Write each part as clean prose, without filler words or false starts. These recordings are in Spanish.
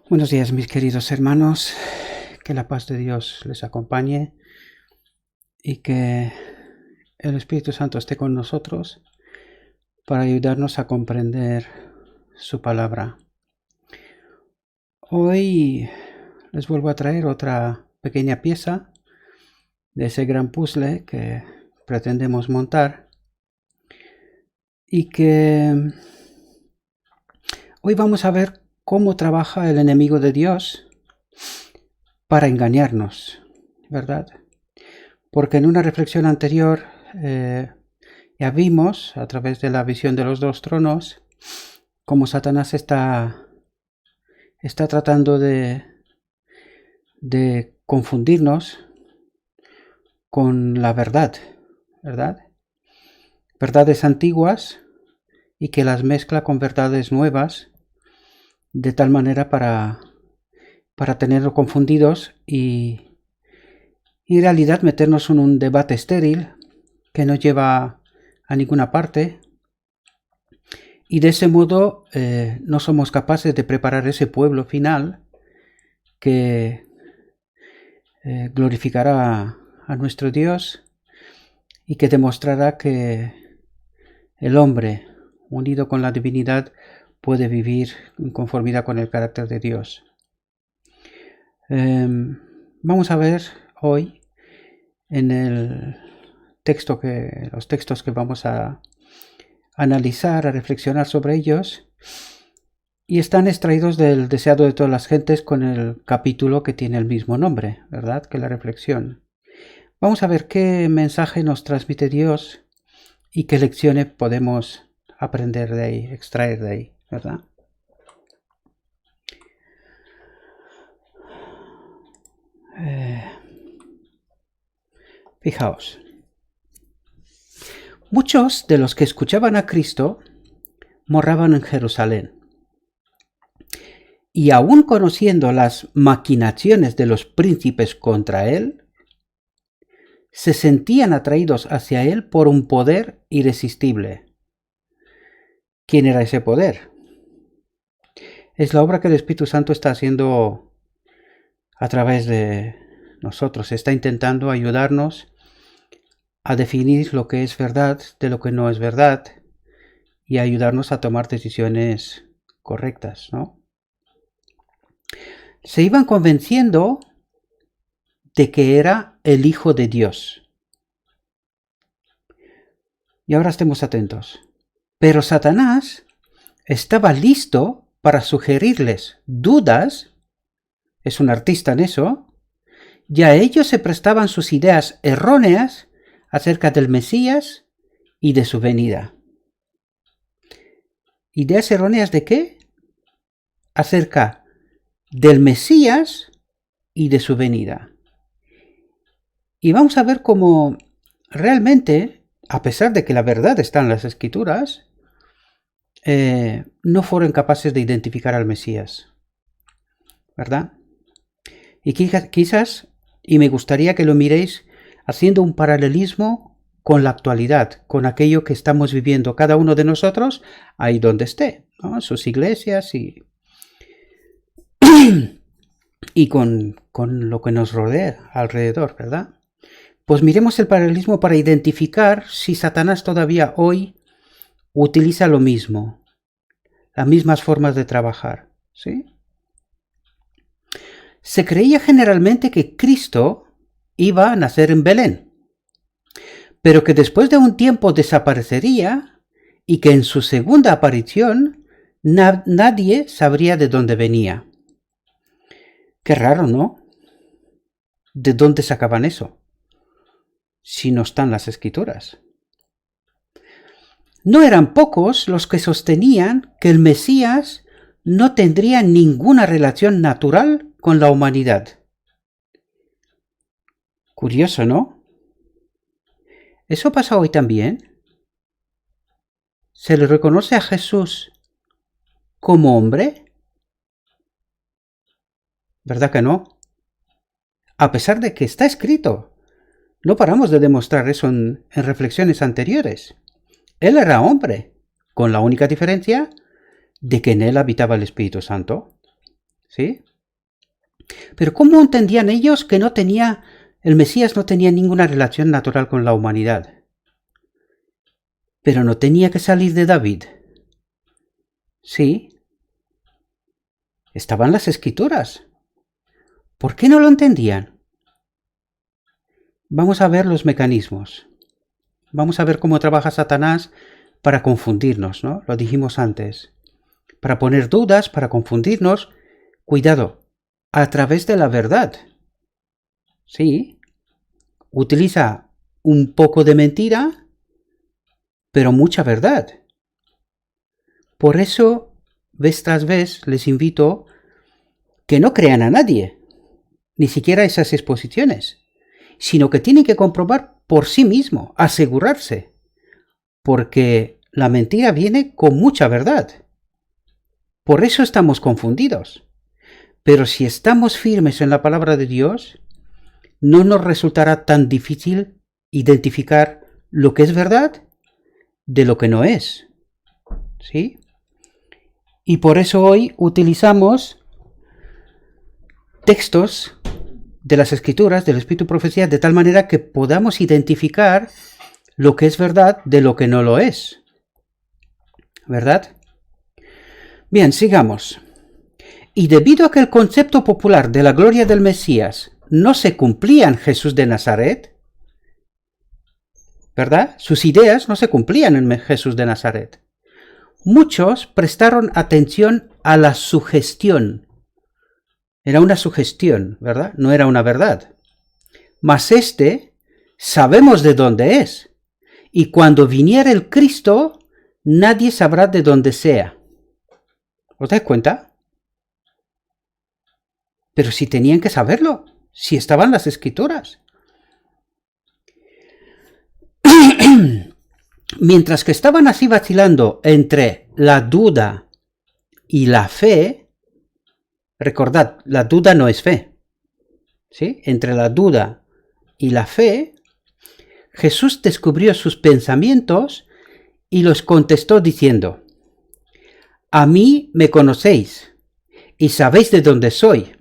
Buenos días, mis queridos hermanos, que la paz de Dios les acompañe y que el Espíritu Santo esté con nosotros para ayudarnos a comprender su palabra. Hoy les vuelvo a traer otra pequeña pieza de ese gran puzzle que pretendemos montar y que hoy vamos a ver cómo trabaja el enemigo de Dios para engañarnos, ¿verdad? Porque en una reflexión anterior ya vimos, a través de la visión de los dos tronos, cómo Satanás está tratando de confundirnos con la verdad, ¿verdad? Verdades antiguas y que las mezcla con verdades nuevas, de tal manera para tenerlos confundidos y en realidad meternos en un debate estéril que no lleva a ninguna parte, y de ese modo no somos capaces de preparar ese pueblo final que glorificará a nuestro Dios y que demostrará que el hombre unido con la divinidad puede vivir en conformidad con el carácter de Dios. Vamos a ver hoy en los textos que vamos a analizar, a reflexionar sobre ellos, y están extraídos del Deseado de todas las gentes con el capítulo que tiene el mismo nombre, ¿verdad?, que la reflexión. Vamos a ver qué mensaje nos transmite Dios y qué lecciones podemos aprender de ahí, extraer de ahí, ¿verdad? Fijaos, muchos de los que escuchaban a Cristo moraban en Jerusalén, y aun conociendo las maquinaciones de los príncipes contra él, se sentían atraídos hacia él por un poder irresistible. ¿Quién era ese poder? Es la obra que el Espíritu Santo está haciendo a través de nosotros. Está intentando ayudarnos a definir lo que es verdad de lo que no es verdad y a ayudarnos a tomar decisiones correctas, ¿no? Se iban convenciendo de que era el Hijo de Dios. Y ahora estemos atentos. Pero Satanás estaba listo para sugerirles dudas, es un artista en eso, y a ellos se prestaban sus ideas erróneas acerca del Mesías y de su venida. ¿Ideas erróneas de qué? Acerca del Mesías y de su venida. Y vamos a ver cómo realmente, a pesar de que la verdad está en las Escrituras, no fueron capaces de identificar al Mesías, ¿verdad? Y quizás, y me gustaría que lo miréis haciendo un paralelismo con la actualidad, con aquello que estamos viviendo cada uno de nosotros, ahí donde esté, ¿no? En sus iglesias y con lo que nos rodea alrededor, ¿verdad? Pues miremos el paralelismo para identificar si Satanás todavía hoy utiliza lo mismo, las mismas formas de trabajar, ¿sí? Se creía generalmente que Cristo iba a nacer en Belén, pero que después de un tiempo desaparecería y que en su segunda aparición nadie sabría de dónde venía. Qué raro, ¿no? ¿De dónde sacaban eso? Si no están las Escrituras. No eran pocos los que sostenían que el Mesías no tendría ninguna relación natural con la humanidad. Curioso, ¿no? ¿Eso pasa hoy también? ¿Se le reconoce a Jesús como hombre? ¿Verdad que no? A pesar de que está escrito. No paramos de demostrar eso en reflexiones anteriores. Él era hombre, con la única diferencia de que en él habitaba el Espíritu Santo. ¿Sí? Pero ¿cómo entendían ellos que el Mesías no tenía ninguna relación natural con la humanidad? Pero no tenía que salir de David. Sí, estaban las Escrituras. ¿Por qué no lo entendían? Vamos a ver los mecanismos. Vamos a ver cómo trabaja Satanás para confundirnos, ¿no? Lo dijimos antes. Para poner dudas, para confundirnos. Cuidado, a través de la verdad. Sí, utiliza un poco de mentira, pero mucha verdad. Por eso, vez tras vez, les invito que no crean a nadie, ni siquiera esas exposiciones, sino que tienen que comprobar por sí mismo, asegurarse, porque la mentira viene con mucha verdad. Por eso estamos confundidos. Pero si estamos firmes en la palabra de Dios, no nos resultará tan difícil identificar lo que es verdad de lo que no es. ¿Sí? Y por eso hoy utilizamos textos de las Escrituras, del Espíritu y Profecía, de tal manera que podamos identificar lo que es verdad de lo que no lo es. ¿Verdad? Bien, sigamos. Y debido a que el concepto popular de la gloria del Mesías no se cumplía en Jesús de Nazaret, ¿verdad? Sus ideas no se cumplían en Jesús de Nazaret. Muchos prestaron atención a la sugestión. Era una sugestión, ¿verdad? No era una verdad. Mas sabemos de dónde es. Y cuando viniera el Cristo, nadie sabrá de dónde sea. ¿Os dais cuenta? Pero si tenían que saberlo, si estaban las Escrituras. Mientras que estaban así vacilando entre la duda y la fe, recordad, la duda no es fe, ¿sí? Entre la duda y la fe, Jesús descubrió sus pensamientos y los contestó diciendo: a mí me conocéis y sabéis de dónde soy,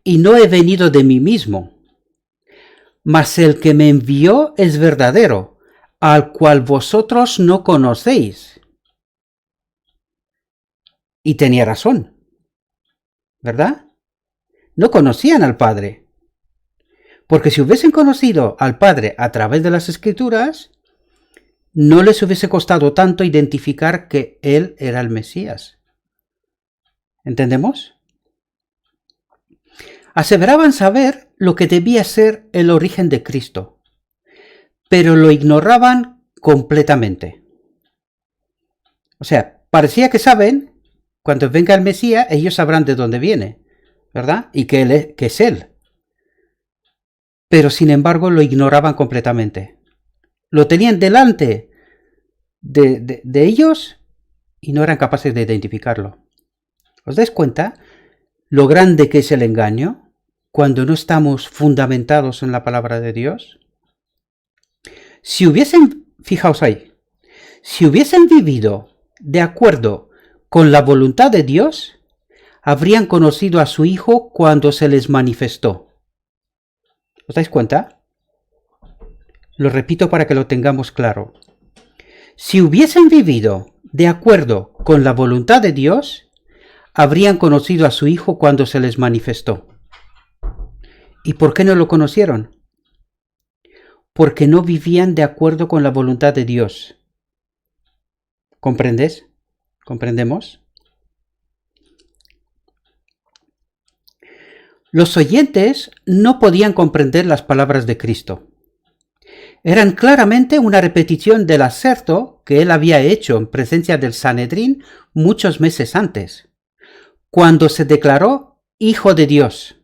y no he venido de mí mismo, mas el que me envió es verdadero, al cual vosotros no conocéis. Y tenía razón, ¿verdad? No conocían al Padre. Porque si hubiesen conocido al Padre a través de las Escrituras, no les hubiese costado tanto identificar que Él era el Mesías. ¿Entendemos? Aseveraban saber lo que debía ser el origen de Cristo, pero lo ignoraban completamente. O sea, parecía que saben, cuando venga el Mesías, ellos sabrán de dónde viene, ¿verdad? Y que es Él. Pero sin embargo lo ignoraban completamente. Lo tenían delante de ellos y no eran capaces de identificarlo. ¿Os dais cuenta lo grande que es el engaño cuando no estamos fundamentados en la palabra de Dios? Fijaos ahí, si hubiesen vivido de acuerdo con la voluntad de Dios, habrían conocido a su Hijo cuando se les manifestó. ¿Os dais cuenta? Lo repito para que lo tengamos claro. Si hubiesen vivido de acuerdo con la voluntad de Dios, habrían conocido a su Hijo cuando se les manifestó. ¿Y por qué no lo conocieron? Porque no vivían de acuerdo con la voluntad de Dios. ¿Comprendes? ¿Comprendemos? Los oyentes no podían comprender las palabras de Cristo. Eran claramente una repetición del aserto que él había hecho en presencia del Sanedrín muchos meses antes, cuando se declaró Hijo de Dios.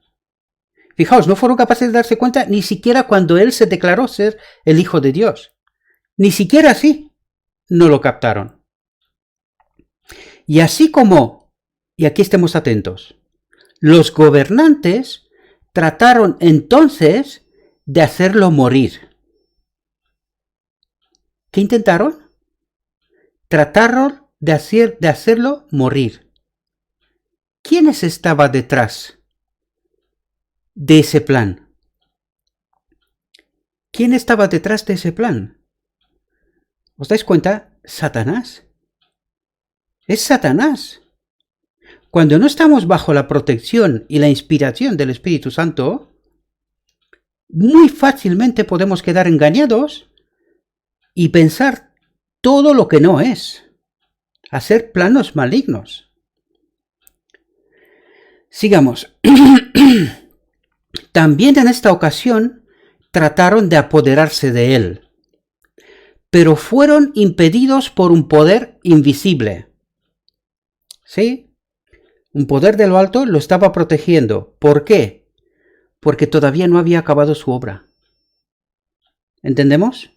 Fijaos, no fueron capaces de darse cuenta ni siquiera cuando él se declaró ser el Hijo de Dios. Ni siquiera así no lo captaron. Y así como, y aquí estemos atentos, los gobernantes trataron entonces de hacerlo morir. ¿Qué intentaron? Trataron de hacerlo morir. ¿quiénes estaba detrás de ese plan? ¿Quién estaba detrás de ese plan? ¿Os dais cuenta? Satanás. Es Satanás. Cuando no estamos bajo la protección y la inspiración del Espíritu Santo, muy fácilmente podemos quedar engañados y pensar todo lo que no es, hacer planos malignos. Sigamos. También en esta ocasión trataron de apoderarse de él, pero fueron impedidos por un poder invisible. ¿Sí? Un poder de lo alto lo estaba protegiendo. ¿Por qué? Porque todavía no había acabado su obra. ¿Entendemos?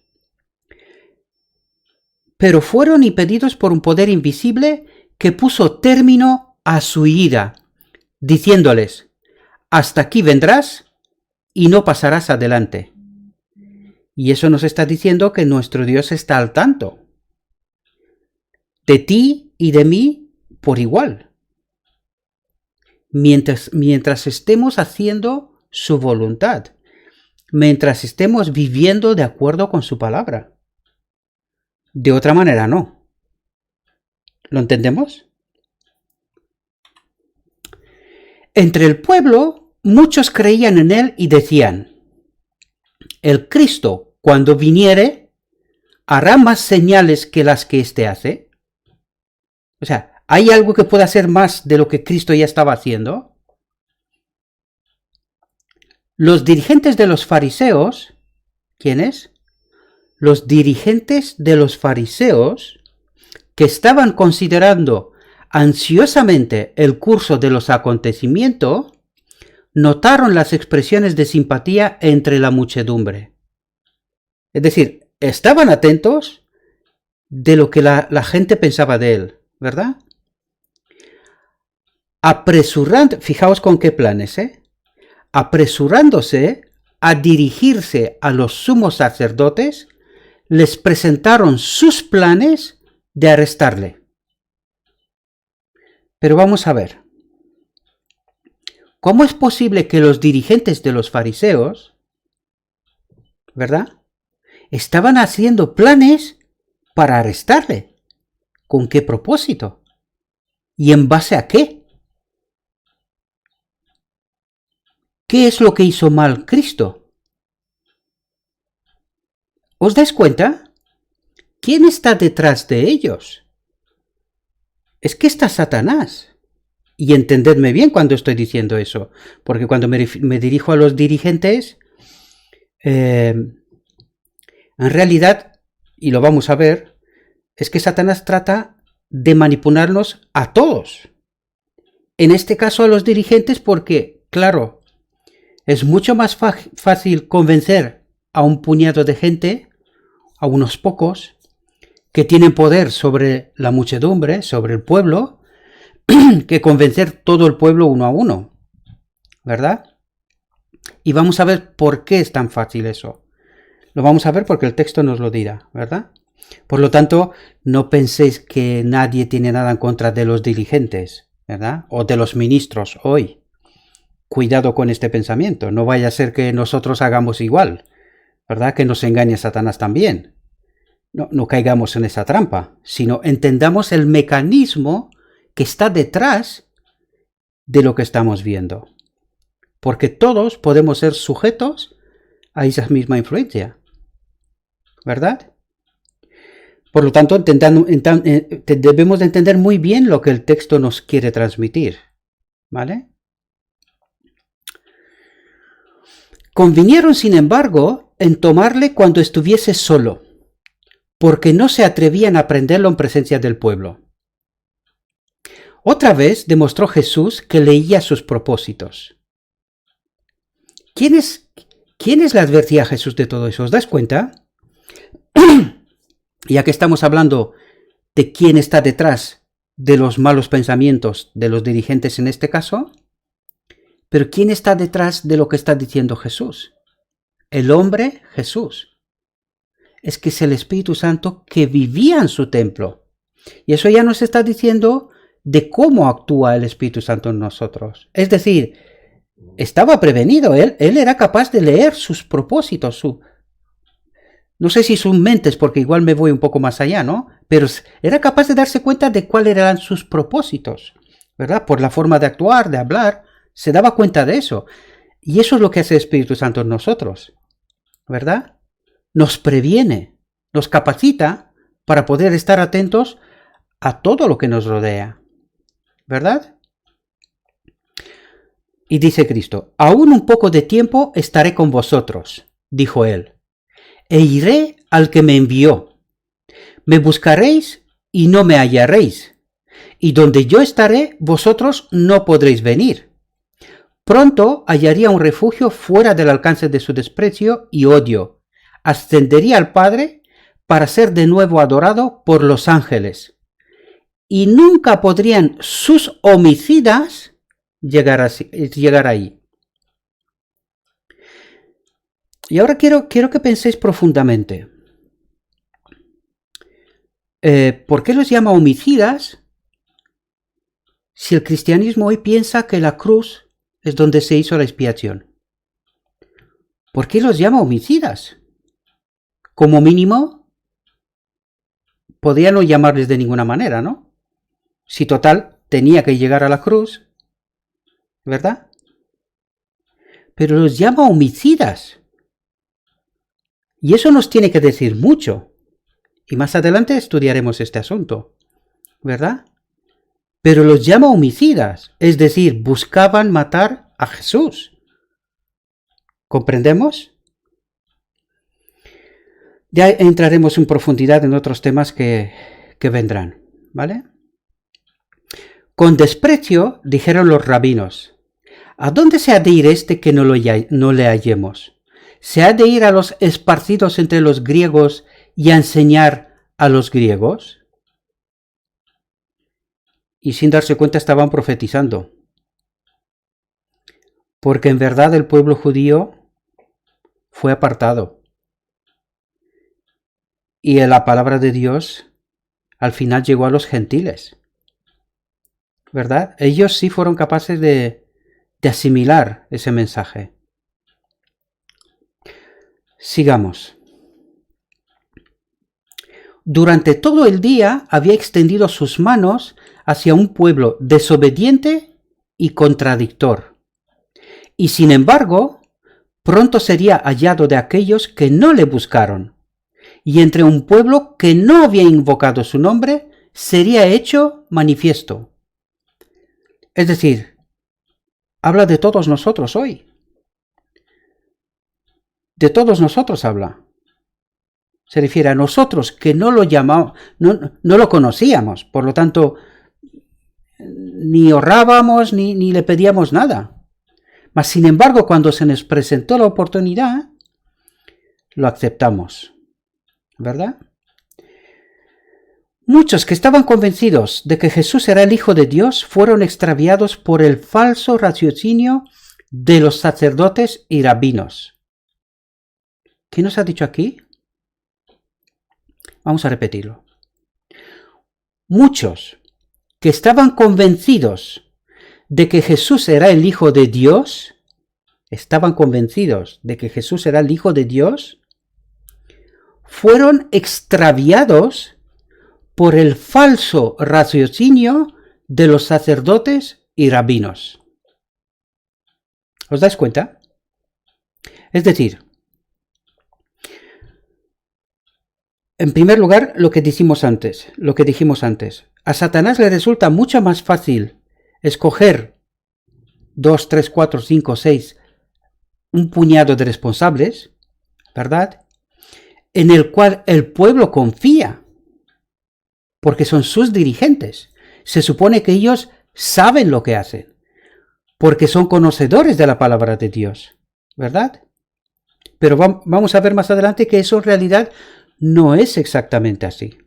Pero fueron impedidos por un poder invisible que puso término a su ira, diciéndoles: hasta aquí vendrás y no pasarás adelante. Y eso nos está diciendo que nuestro Dios está al tanto de ti y de mí por igual, mientras estemos haciendo su voluntad, mientras estemos viviendo de acuerdo con su palabra. De otra manera no. ¿Lo entendemos? Entre el pueblo, muchos creían en él y decían: el Cristo, cuando viniere, hará más señales que las que éste hace. O sea, ¿hay algo que pueda hacer más de lo que Cristo ya estaba haciendo? Los dirigentes de los fariseos, ¿quiénes? Los dirigentes de los fariseos, que estaban considerando ansiosamente el curso de los acontecimientos, notaron las expresiones de simpatía entre la muchedumbre. Es decir, estaban atentos de lo que la gente pensaba de él, ¿verdad? Fijaos con qué planes, apresurándose a dirigirse a los sumos sacerdotes, les presentaron sus planes de arrestarle. Pero vamos a ver, ¿cómo es posible que los dirigentes de los fariseos, ¿verdad?, estaban haciendo planes para arrestarle? ¿Con qué propósito? ¿Y en base a qué? ¿Qué es lo que hizo mal Cristo? ¿Os dais cuenta? ¿Quién está detrás de ellos? Es que está Satanás. Y entendedme bien cuando estoy diciendo eso, porque cuando me dirijo a los dirigentes, en realidad, y lo vamos a ver, es que Satanás trata de manipularnos a todos. En este caso a los dirigentes porque, claro, es mucho más fácil convencer a un puñado de gente, a unos pocos, que tienen poder sobre la muchedumbre, sobre el pueblo, que convencer todo el pueblo uno a uno, ¿verdad? Y vamos a ver por qué es tan fácil eso. Lo vamos a ver porque el texto nos lo dirá, ¿verdad? Por lo tanto, no penséis que nadie tiene nada en contra de los dirigentes, ¿verdad? O de los ministros hoy. Cuidado con este pensamiento, no vaya a ser que nosotros hagamos igual, ¿verdad? Que nos engañe Satanás también. No caigamos en esa trampa, sino entendamos el mecanismo que está detrás de lo que estamos viendo. Porque todos podemos ser sujetos a esa misma influencia, ¿verdad? Por lo tanto, debemos de entender muy bien lo que el texto nos quiere transmitir, ¿vale? Convinieron, sin embargo, en tomarle cuando estuviese solo, porque no se atrevían a prenderlo en presencia del pueblo. Otra vez demostró Jesús que leía sus propósitos. ¿Quiénes le advertía a Jesús de todo eso? ¿Os dais cuenta? Ya que estamos hablando de quién está detrás de los malos pensamientos de los dirigentes en este caso, pero ¿quién está detrás de lo que está diciendo Jesús? El hombre Jesús. Es que es el Espíritu Santo que vivía en su templo. Y eso ya nos está diciendo de cómo actúa el Espíritu Santo en nosotros. Es decir, estaba prevenido, él era capaz de leer sus propósitos, no sé si sus mentes, porque igual me voy un poco más allá, ¿no? Pero era capaz de darse cuenta de cuáles eran sus propósitos, ¿verdad? Por la forma de actuar, de hablar, se daba cuenta de eso. Y eso es lo que hace el Espíritu Santo en nosotros, ¿verdad? Nos previene, nos capacita para poder estar atentos a todo lo que nos rodea, ¿verdad? Y dice Cristo, aún un poco de tiempo estaré con vosotros, dijo él, e iré al que me envió. Me buscaréis y no me hallaréis, y donde yo estaré, vosotros no podréis venir. Pronto hallaría un refugio fuera del alcance de su desprecio y odio. Ascendería al Padre para ser de nuevo adorado por los ángeles. Y nunca podrían sus homicidas llegar ahí. Y ahora quiero que penséis profundamente. ¿Por qué los llama homicidas si el cristianismo hoy piensa que la cruz es donde se hizo la expiación? ¿Por qué los llama homicidas? Como mínimo, podía no llamarles de ninguna manera, ¿no? Si total, tenía que llegar a la cruz, ¿verdad? Pero los llama homicidas. Y eso nos tiene que decir mucho. Y más adelante estudiaremos este asunto, ¿verdad? Pero los llama homicidas, es decir, buscaban matar a Jesús. ¿Comprendemos? Ya entraremos en profundidad en otros temas que vendrán, ¿vale? Con desprecio dijeron los rabinos, ¿a dónde se ha de ir este que no le hallemos? ¿Se ha de ir a los esparcidos entre los griegos y a enseñar a los griegos? Y sin darse cuenta estaban profetizando. Porque en verdad el pueblo judío fue apartado. Y la palabra de Dios al final llegó a los gentiles, ¿verdad? Ellos sí fueron capaces de asimilar ese mensaje. Sigamos. Durante todo el día había extendido sus manos hacia un pueblo desobediente y contradictor. Y sin embargo, pronto sería hallado de aquellos que no le buscaron. Y entre un pueblo que no había invocado su nombre, sería hecho manifiesto. Es decir, habla de todos nosotros hoy. De todos nosotros habla. Se refiere a nosotros que no lo llamamos, no lo conocíamos, por lo tanto, ni orábamos ni le pedíamos nada. Mas sin embargo, cuando se nos presentó la oportunidad, lo aceptamos, ¿verdad? Muchos que estaban convencidos de que Jesús era el Hijo de Dios fueron extraviados por el falso raciocinio de los sacerdotes y rabinos. ¿Qué nos ha dicho aquí? Vamos a repetirlo. Muchos que estaban convencidos de que Jesús era el Hijo de Dios, fueron extraviados por el falso raciocinio de los sacerdotes y rabinos. ¿Os dais cuenta? Es decir, en primer lugar, lo que dijimos antes, a Satanás le resulta mucho más fácil escoger 2, 3, 4, 5, 6, un puñado de responsables, ¿verdad? En el cual el pueblo confía, porque son sus dirigentes. Se supone que ellos saben lo que hacen, porque son conocedores de la palabra de Dios, ¿verdad? Pero vamos a ver más adelante que eso en realidad no es exactamente así.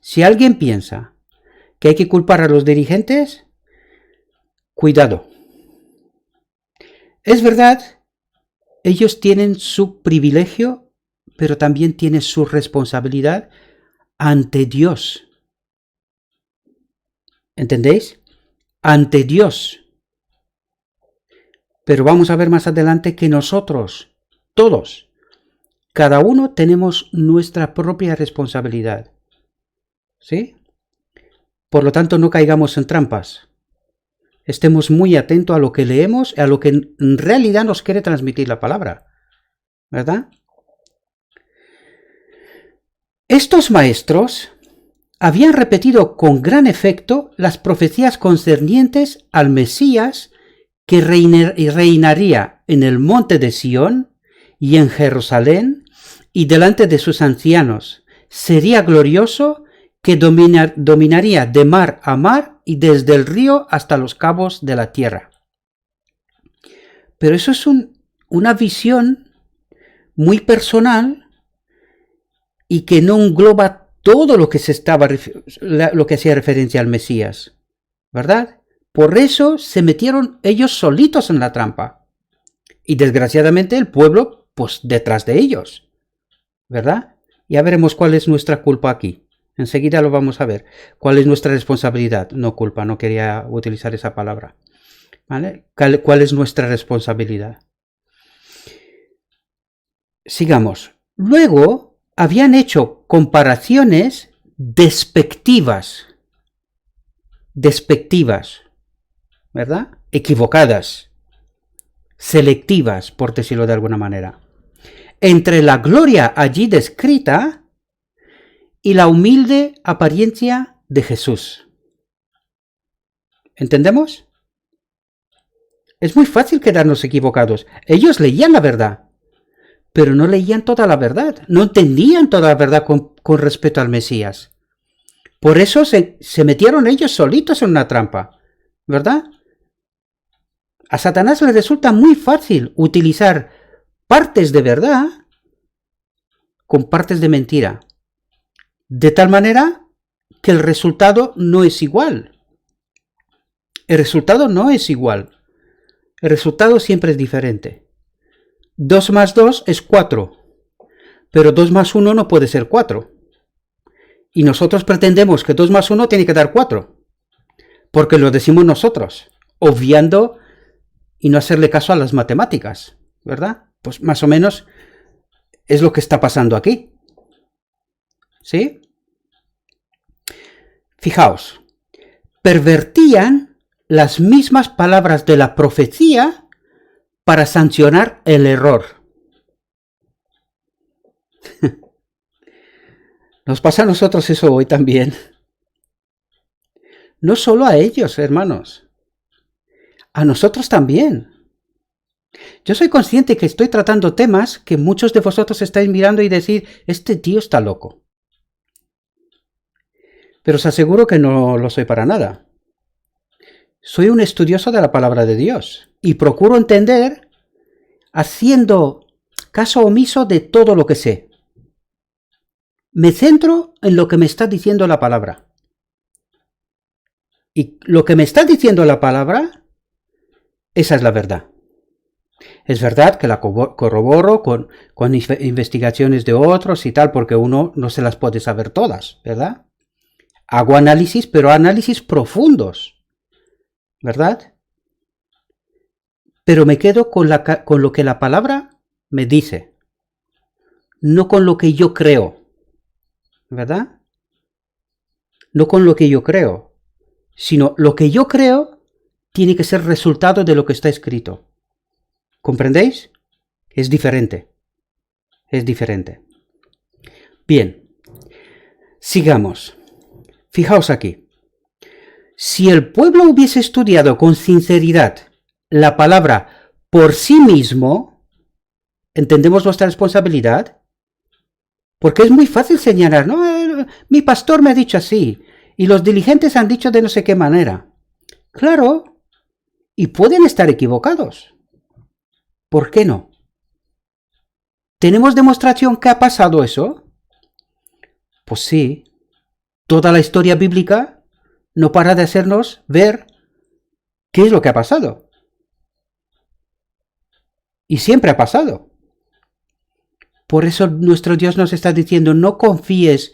Si alguien piensa que hay que culpar a los dirigentes, cuidado. Es verdad, ellos tienen su privilegio, pero también tienen su responsabilidad ante Dios. ¿Entendéis? Ante Dios. Pero vamos a ver más adelante que nosotros, todos, cada uno tenemos nuestra propia responsabilidad. ¿Sí? Por lo tanto, no caigamos en trampas. Estemos muy atentos a lo que leemos, a lo que en realidad nos quiere transmitir la palabra. ¿Verdad? Estos maestros habían repetido con gran efecto las profecías concernientes al Mesías que reinaría en el monte de Sión y en Jerusalén y delante de sus ancianos. Sería glorioso, que dominaría de mar a mar y desde el río hasta los cabos de la tierra. Pero eso es una visión muy personal y que no engloba todo lo que lo que hacía referencia al Mesías, ¿verdad? Por eso se metieron ellos solitos en la trampa. Y desgraciadamente el pueblo, pues detrás de ellos, ¿verdad? Ya veremos cuál es nuestra culpa aquí. Enseguida lo vamos a ver. ¿Cuál es nuestra responsabilidad? No culpa, no quería utilizar esa palabra. ¿Vale? ¿Cuál es nuestra responsabilidad? Sigamos. Luego habían hecho comparaciones despectivas, ¿verdad? Equivocadas, selectivas, por decirlo de alguna manera, entre la gloria allí descrita y la humilde apariencia de Jesús. ¿Entendemos? Es muy fácil quedarnos equivocados. Ellos leían la verdad, pero no leían toda la verdad, no entendían toda la verdad con respecto al Mesías. Por eso se metieron ellos solitos en una trampa, ¿verdad? A Satanás le resulta muy fácil utilizar partes de verdad con partes de mentira, de tal manera que el resultado no es igual. El resultado no es igual. El resultado siempre es diferente. 2 más 2 es 4, pero 2 más 1 no puede ser 4. Y nosotros pretendemos que 2 más 1 tiene que dar 4, porque lo decimos nosotros, obviando y no hacerle caso a las matemáticas, ¿verdad? Pues más o menos es lo que está pasando aquí. ¿Sí? Fijaos, pervertían las mismas palabras de la profecía para sancionar el error. Nos pasa a nosotros eso hoy también. No solo a ellos, hermanos. A nosotros también. Yo soy consciente que estoy tratando temas que muchos de vosotros estáis mirando y decir, este tío está loco. Pero os aseguro que no lo soy para nada. Soy un estudioso de la palabra de Dios y procuro entender haciendo caso omiso de todo lo que sé. Me centro en lo que me está diciendo la palabra. Y lo que me está diciendo la palabra, esa es la verdad. Es verdad que la corroboro con investigaciones de otros y tal, porque uno no se las puede saber todas, ¿verdad? Hago análisis, pero análisis profundos, ¿verdad? Pero me quedo con lo que la palabra me dice, no con lo que yo creo, ¿verdad? No con lo que yo creo, sino lo que yo creo tiene que ser resultado de lo que está escrito. ¿Comprendéis? Es diferente. Es diferente. Bien, sigamos. Fijaos aquí. Si el pueblo hubiese estudiado con sinceridad la palabra por sí mismo, ¿entendemos nuestra responsabilidad? Porque es muy fácil señalar, no, mi pastor me ha dicho así, y los diligentes han dicho de no sé qué manera. Claro, y pueden estar equivocados. ¿Por qué no? ¿Tenemos demostración que ha pasado eso? Pues sí. Toda la historia bíblica no para de hacernos ver qué es lo que ha pasado. Y siempre ha pasado. Por eso nuestro Dios nos está diciendo, no confíes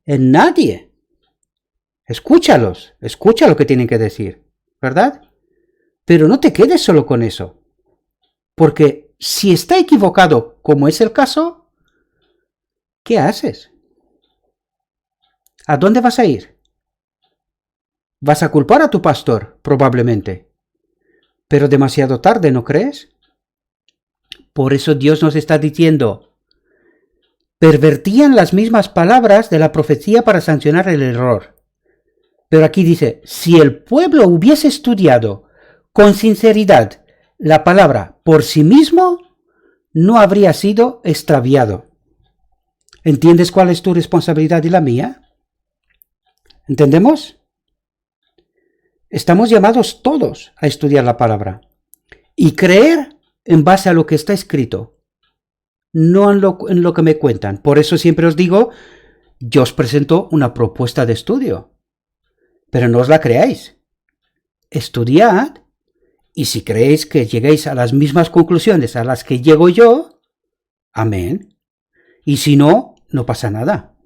en nadie. Escúchalos, escucha lo que tienen que decir, ¿verdad? Pero no te quedes solo con eso, porque si está equivocado, como es el caso, ¿qué haces? ¿A dónde vas a ir? Vas a culpar a tu pastor, probablemente, pero demasiado tarde, ¿no crees? Por eso Dios nos está diciendo, pervertían las mismas palabras de la profecía para sancionar el error. Pero aquí dice, si el pueblo hubiese estudiado con sinceridad la palabra por sí mismo, no habría sido extraviado. ¿Entiendes cuál es tu responsabilidad y la mía? ¿Entendemos? Estamos llamados todos a estudiar la palabra y creer en base a lo que está escrito, no en lo que me cuentan. Por eso siempre os digo, yo os presento una propuesta de estudio, pero no os la creáis. Estudiad, y si creéis que lleguéis a las mismas conclusiones a las que llego yo, amén. Y si no, no pasa nada.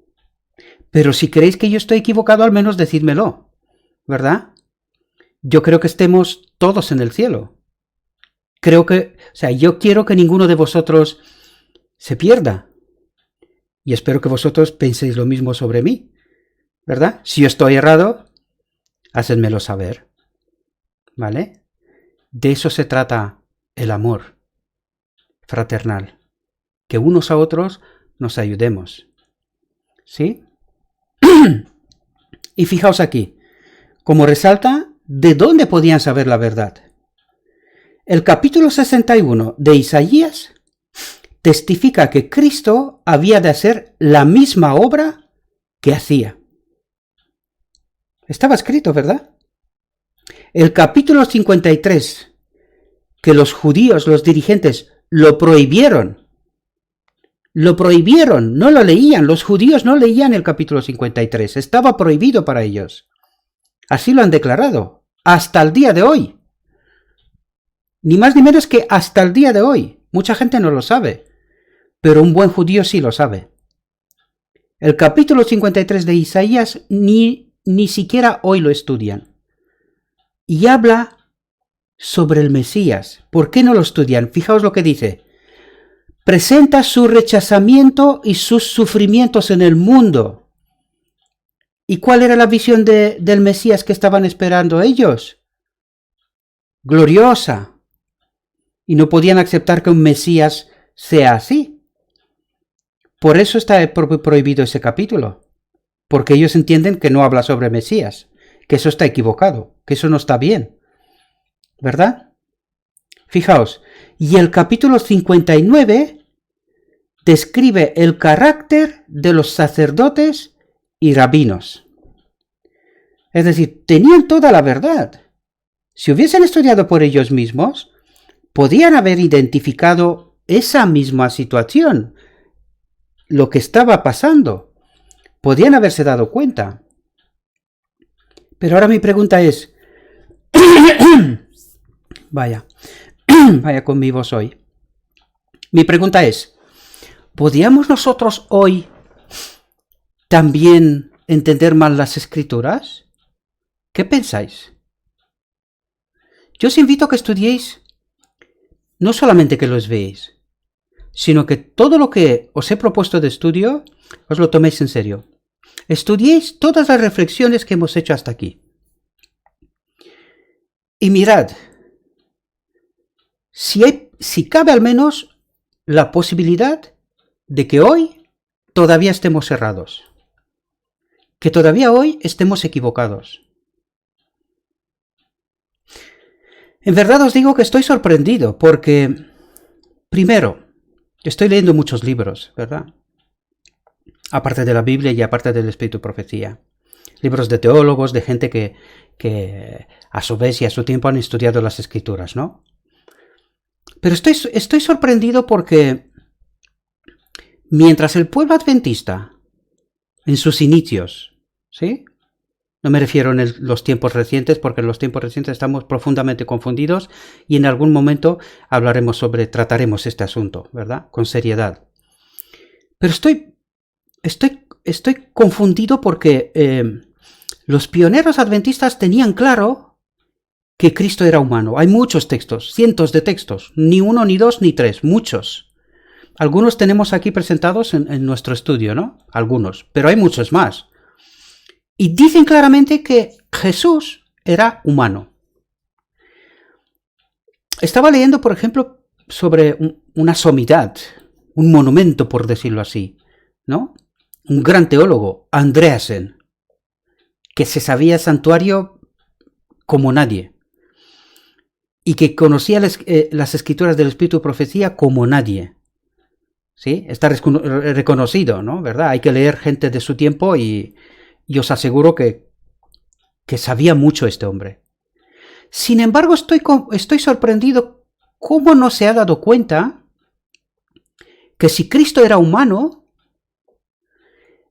Pero si creéis que yo estoy equivocado, al menos decídmelo, ¿verdad? Yo creo que estemos todos en el cielo. Yo quiero que ninguno de vosotros se pierda. Y espero que vosotros penséis lo mismo sobre mí, ¿verdad? Si yo estoy errado, hacedmelo saber, ¿vale? De eso se trata el amor fraternal, que unos a otros nos ayudemos, ¿sí? Y fijaos aquí, como resalta, ¿de dónde podían saber la verdad? El capítulo 61 de Isaías testifica que Cristo había de hacer la misma obra que hacía. Estaba escrito, ¿verdad? El capítulo 53, que los judíos, los dirigentes, lo prohibieron, no lo leían, los judíos no leían el capítulo 53, estaba prohibido para ellos. Así lo han declarado, hasta el día de hoy. Ni más ni menos que hasta el día de hoy. Mucha gente no lo sabe, pero un buen judío sí lo sabe. El capítulo 53 de Isaías ni siquiera hoy lo estudian. Y habla sobre el Mesías. ¿Por qué no lo estudian? Fijaos lo que dice. Presenta su rechazamiento y sus sufrimientos en el mundo. ¿Y cuál era la visión del Mesías que estaban esperando ellos? Gloriosa. Y no podían aceptar que un Mesías sea así. Por eso está prohibido ese capítulo. Porque ellos entienden que no habla sobre Mesías, que eso está equivocado, que eso no está bien. ¿Verdad? Fijaos, y el capítulo 59 describe el carácter de los sacerdotes y rabinos. Es decir, tenían toda la verdad. Si hubiesen estudiado por ellos mismos, podían haber identificado esa misma situación, lo que estaba pasando. Podían haberse dado cuenta. Pero ahora mi pregunta es, vaya con mi voz hoy. Mi pregunta es, ¿podríamos nosotros hoy también entender mal las escrituras? ¿Qué pensáis? Yo os invito a que estudiéis, no solamente que los veáis, sino que todo lo que os he propuesto de estudio, os lo toméis en serio. Estudiéis todas las reflexiones que hemos hecho hasta aquí. Y mirad, si cabe al menos la posibilidad de que hoy todavía estemos errados, que todavía hoy estemos equivocados. En verdad os digo que estoy sorprendido porque, primero, estoy leyendo muchos libros, ¿verdad? Aparte de la Biblia y aparte del Espíritu de Profecía. Libros de teólogos, de gente que a su vez y a su tiempo han estudiado las Escrituras, ¿no? Pero estoy sorprendido porque mientras el pueblo adventista, en sus inicios, ¿sí? No me refiero en los tiempos recientes, porque en los tiempos recientes estamos profundamente confundidos y en algún momento trataremos este asunto, ¿verdad? Con seriedad. Pero estoy confundido porque Los pioneros adventistas tenían claro que Cristo era humano. Hay muchos textos, cientos de textos, ni uno, ni dos, ni tres, muchos. Algunos tenemos aquí presentados en nuestro estudio, ¿no? Algunos, pero hay muchos más. Y dicen claramente que Jesús era humano. Estaba leyendo, por ejemplo, sobre una somidad, un monumento, por decirlo así, ¿no? Un gran teólogo, Andreasen, que se sabía santuario como nadie y que conocía las escrituras del Espíritu de Profecía como nadie. ¿Sí? Está reconocido, ¿no? ¿Verdad? Hay que leer gente de su tiempo y os aseguro que sabía mucho este hombre. Sin embargo, estoy sorprendido cómo no se ha dado cuenta que si Cristo era humano,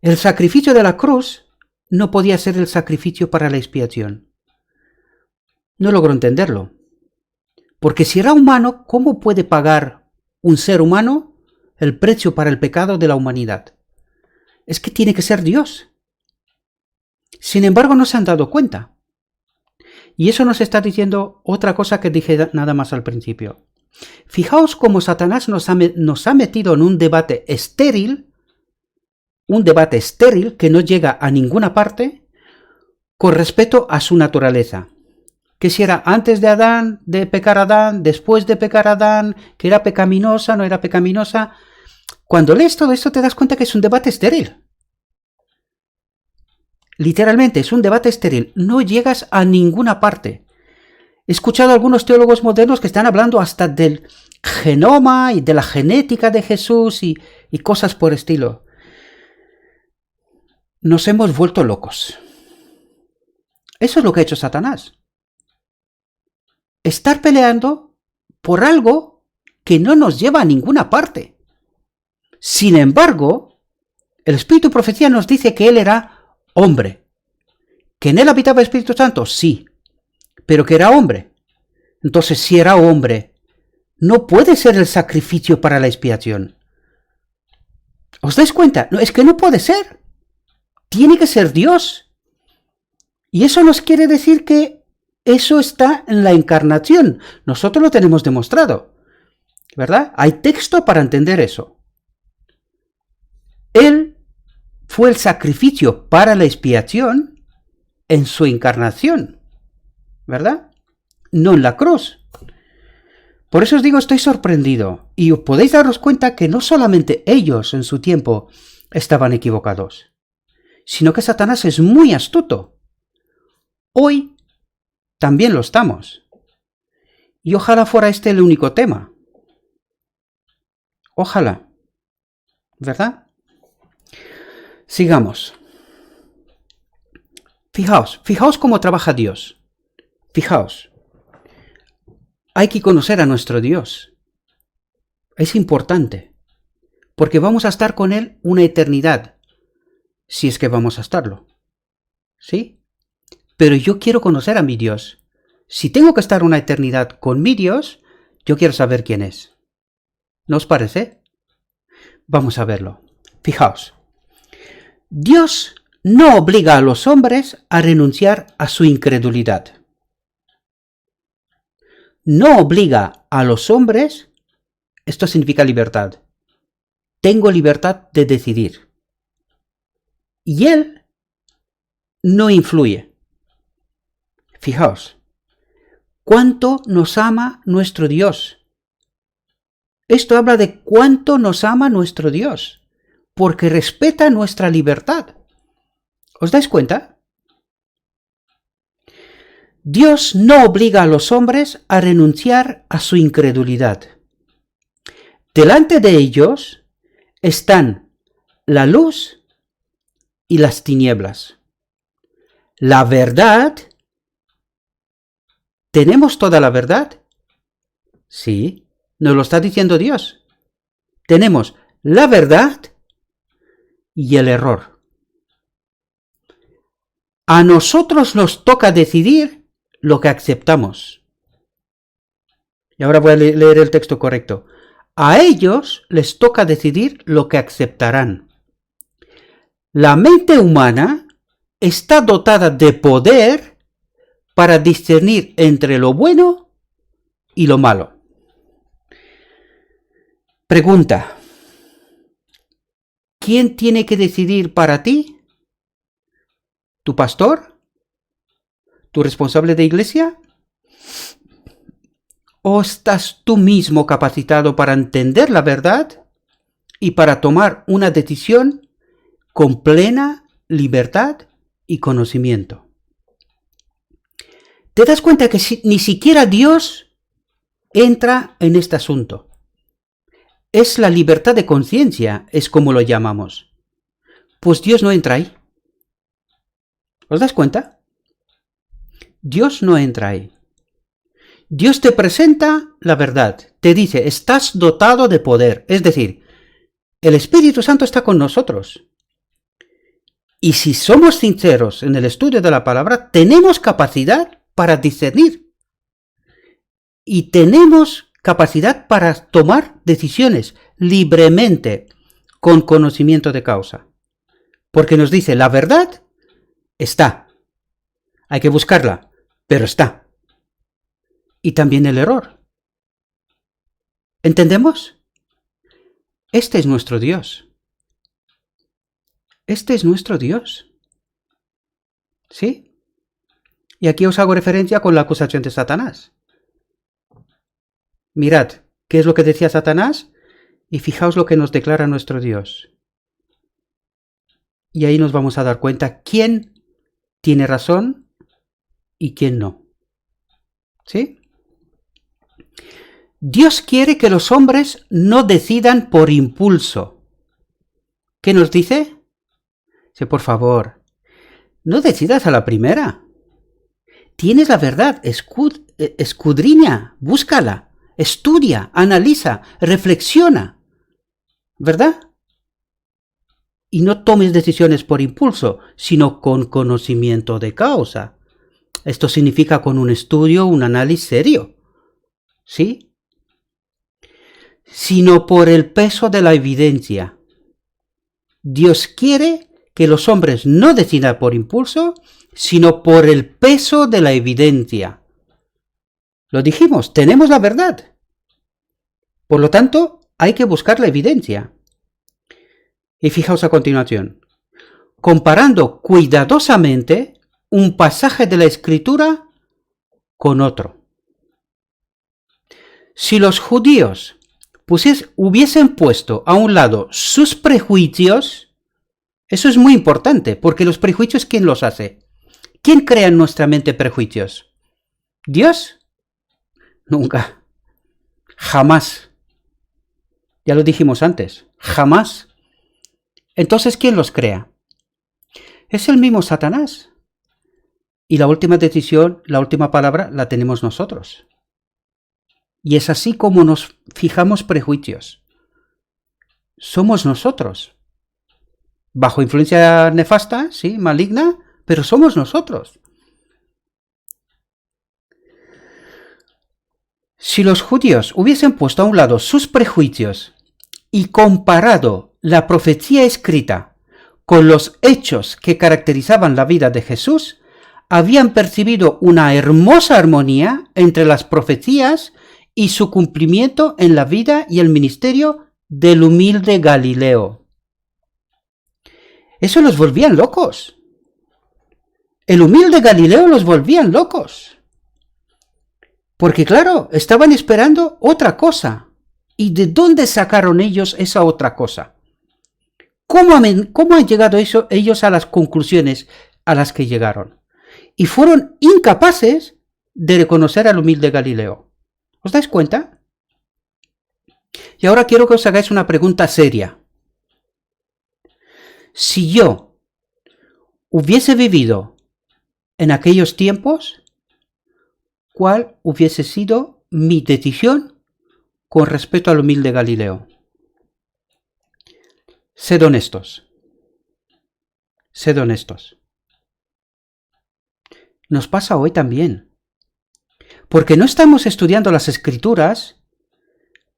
el sacrificio de la cruz no podía ser el sacrificio para la expiación. No logro entenderlo. Porque si era humano, ¿cómo puede pagar un ser humano el precio para el pecado de la humanidad? Es que tiene que ser Dios. Sin embargo, no se han dado cuenta. Y eso nos está diciendo otra cosa que dije nada más al principio. Fijaos cómo Satanás nos ha metido en un debate estéril que no llega a ninguna parte con respecto a su naturaleza. Que si era antes de pecar Adán, después de pecar Adán, que era pecaminosa, no era pecaminosa. Cuando lees todo esto te das cuenta que es un debate estéril. Literalmente es un debate estéril. No llegas a ninguna parte. He escuchado a algunos teólogos modernos que están hablando hasta del genoma y de la genética de Jesús y cosas por estilo. Nos hemos vuelto locos. Eso es lo que ha hecho Satanás. Estar peleando por algo que no nos lleva a ninguna parte. Sin embargo, el Espíritu de Profecía nos dice que él era hombre. ¿Que en él habitaba el Espíritu Santo? Sí, pero que era hombre. Entonces, si era hombre, no puede ser el sacrificio para la expiación. ¿Os dais cuenta? No, es que no puede ser. Tiene que ser Dios. Y eso nos quiere decir que eso está en la encarnación. Nosotros lo tenemos demostrado, ¿verdad? Hay texto para entender eso. Él fue el sacrificio para la expiación en su encarnación, ¿verdad? No en la cruz. Por eso os digo, estoy sorprendido. Y os podéis daros cuenta que no solamente ellos en su tiempo estaban equivocados, sino que Satanás es muy astuto. Hoy también lo estamos. Y ojalá fuera este el único tema. Ojalá. ¿Verdad? Sigamos. Fijaos cómo trabaja Dios. Fijaos. Hay que conocer a nuestro Dios. Es importante. Porque vamos a estar con Él una eternidad. Si es que vamos a estarlo. ¿Sí? Pero yo quiero conocer a mi Dios. Si tengo que estar una eternidad con mi Dios, yo quiero saber quién es. ¿No os parece? Vamos a verlo. Fijaos. Dios no obliga a los hombres a renunciar a su incredulidad. No obliga a los hombres, esto significa libertad. Tengo libertad de decidir. Y Él no influye. Fijaos, cuánto nos ama nuestro Dios. Esto habla de cuánto nos ama nuestro Dios, porque respeta nuestra libertad. ¿Os dais cuenta? Dios no obliga a los hombres a renunciar a su incredulidad. Delante de ellos están la luz y las tinieblas. La verdad. ¿Tenemos toda la verdad? Sí, nos lo está diciendo Dios. Tenemos la verdad y el error. A nosotros nos toca decidir lo que aceptamos. Y ahora voy a leer el texto correcto. A ellos les toca decidir lo que aceptarán. La mente humana está dotada de poder para discernir entre lo bueno y lo malo. Pregunta: ¿quién tiene que decidir para ti? ¿Tu pastor? ¿Tu responsable de iglesia? ¿O estás tú mismo capacitado para entender la verdad y para tomar una decisión con plena libertad y conocimiento? ¿Te das cuenta que ni siquiera Dios entra en este asunto? Es la libertad de conciencia, es como lo llamamos. Pues Dios no entra ahí. ¿Os das cuenta? Dios no entra ahí. Dios te presenta la verdad, te dice, estás dotado de poder, es decir, el Espíritu Santo está con nosotros. Y si somos sinceros en el estudio de la palabra, tenemos capacidad para discernir. Y tenemos capacidad para tomar decisiones libremente, con conocimiento de causa. Porque nos dice, la verdad está. Hay que buscarla, pero está. Y también el error. ¿Entendemos? Este es nuestro Dios. Este es nuestro Dios. ¿Sí? Y aquí os hago referencia con la acusación de Satanás. Mirad, ¿qué es lo que decía Satanás? Y fijaos lo que nos declara nuestro Dios. Y ahí nos vamos a dar cuenta quién tiene razón y quién no. ¿Sí? Dios quiere que los hombres no decidan por impulso. ¿Qué nos dice? Dice, por favor, no decidas a la primera. Tienes la verdad, escudriña, búscala, estudia, analiza, reflexiona. ¿Verdad? Y no tomes decisiones por impulso, sino con conocimiento de causa. Esto significa con un estudio, un análisis serio. ¿Sí? Sino por el peso de la evidencia. Dios quiere que los hombres no decidan por impulso, sino por el peso de la evidencia. Lo dijimos, tenemos la verdad. Por lo tanto, hay que buscar la evidencia. Y fijaos a continuación, comparando cuidadosamente un pasaje de la Escritura con otro. Si los judíos hubiesen puesto a un lado sus prejuicios, eso es muy importante, porque los prejuicios, ¿quién los hace? ¿Quién crea en nuestra mente prejuicios? ¿Dios? Nunca. Jamás. Ya lo dijimos antes. Jamás. Entonces, ¿quién los crea? Es el mismo Satanás. Y la última decisión, la última palabra, la tenemos nosotros. Y es así como nos fijamos prejuicios. Somos nosotros. Bajo influencia nefasta, sí, maligna, pero somos nosotros. Si los judíos hubiesen puesto a un lado sus prejuicios y comparado la profecía escrita con los hechos que caracterizaban la vida de Jesús, habían percibido una hermosa armonía entre las profecías y su cumplimiento en la vida y el ministerio del humilde Galileo. Eso los volvían locos. El humilde Galileo los volvían locos. Porque claro, estaban esperando otra cosa. ¿Y de dónde sacaron ellos esa otra cosa? ¿Cómo han llegado ellos a las conclusiones a las que llegaron? Y fueron incapaces de reconocer al humilde Galileo. ¿Os dais cuenta? Y ahora quiero que os hagáis una pregunta seria. Si yo hubiese vivido en aquellos tiempos, ¿cuál hubiese sido mi decisión con respecto al humilde Galileo? Sed honestos. Sed honestos. Nos pasa hoy también. Porque no estamos estudiando las Escrituras,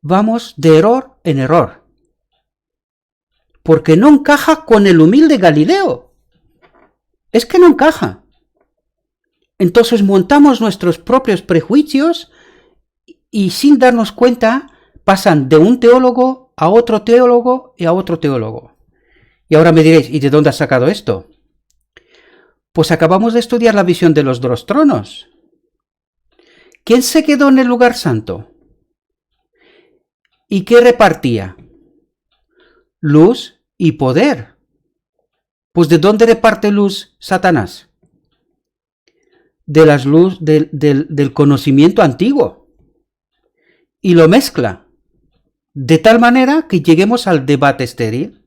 vamos de error en error. Porque no encaja con el humilde Galileo. Es que no encaja. Entonces montamos nuestros propios prejuicios y sin darnos cuenta pasan de un teólogo a otro teólogo y a otro teólogo. Y ahora me diréis, ¿y de dónde has sacado esto? Pues acabamos de estudiar la visión de los dos tronos. ¿Quién se quedó en el lugar santo? ¿Y qué repartía? Luz y poder. Pues ¿de dónde reparte luz Satanás? De las luz del conocimiento antiguo. Y lo mezcla. De tal manera que lleguemos al debate estéril.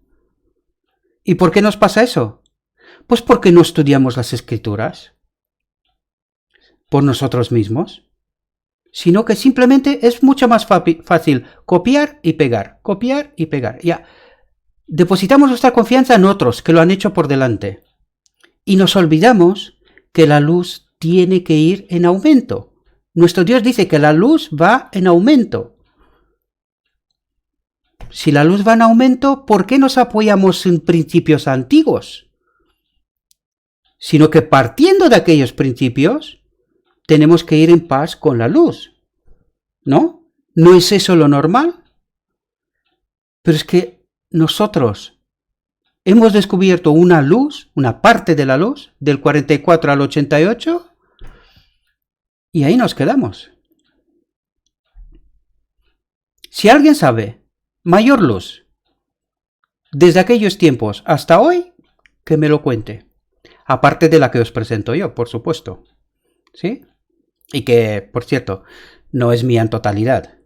¿Y por qué nos pasa eso? Pues porque no estudiamos las escrituras por nosotros mismos, sino que simplemente es mucho más fácil copiar y pegar, copiar y pegar. Ya, depositamos nuestra confianza en otros que lo han hecho por delante y nos olvidamos que la luz tiene que ir en aumento. Nuestro Dios dice que la luz va en aumento. Si la luz va en aumento, ¿por qué nos apoyamos en principios antiguos? Sino que partiendo de aquellos principios, tenemos que ir en paz con la luz. ¿No? ¿No es eso lo normal? Pero es que nosotros hemos descubierto una luz, una parte de la luz, del 44 al 88, y ahí nos quedamos. Si alguien sabe mayor luz desde aquellos tiempos hasta hoy, que me lo cuente. Aparte de la que os presento yo, por supuesto. ¿Sí? Y que, por cierto, no es mía en totalidad.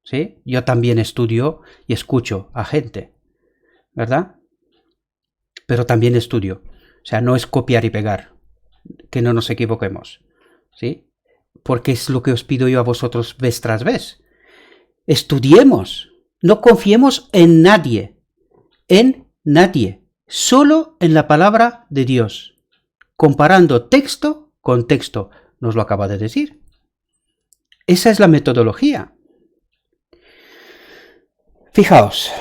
¿Sí? Yo también estudio y escucho a gente. ¿Verdad? Pero también estudio. O sea, no es copiar y pegar. Que no nos equivoquemos. ¿Sí? Porque es lo que os pido yo a vosotros vez tras vez. Estudiemos. No confiemos en nadie. En nadie. Solo en la palabra de Dios. Comparando texto con texto. Nos lo acaba de decir. Esa es la metodología. Fijaos.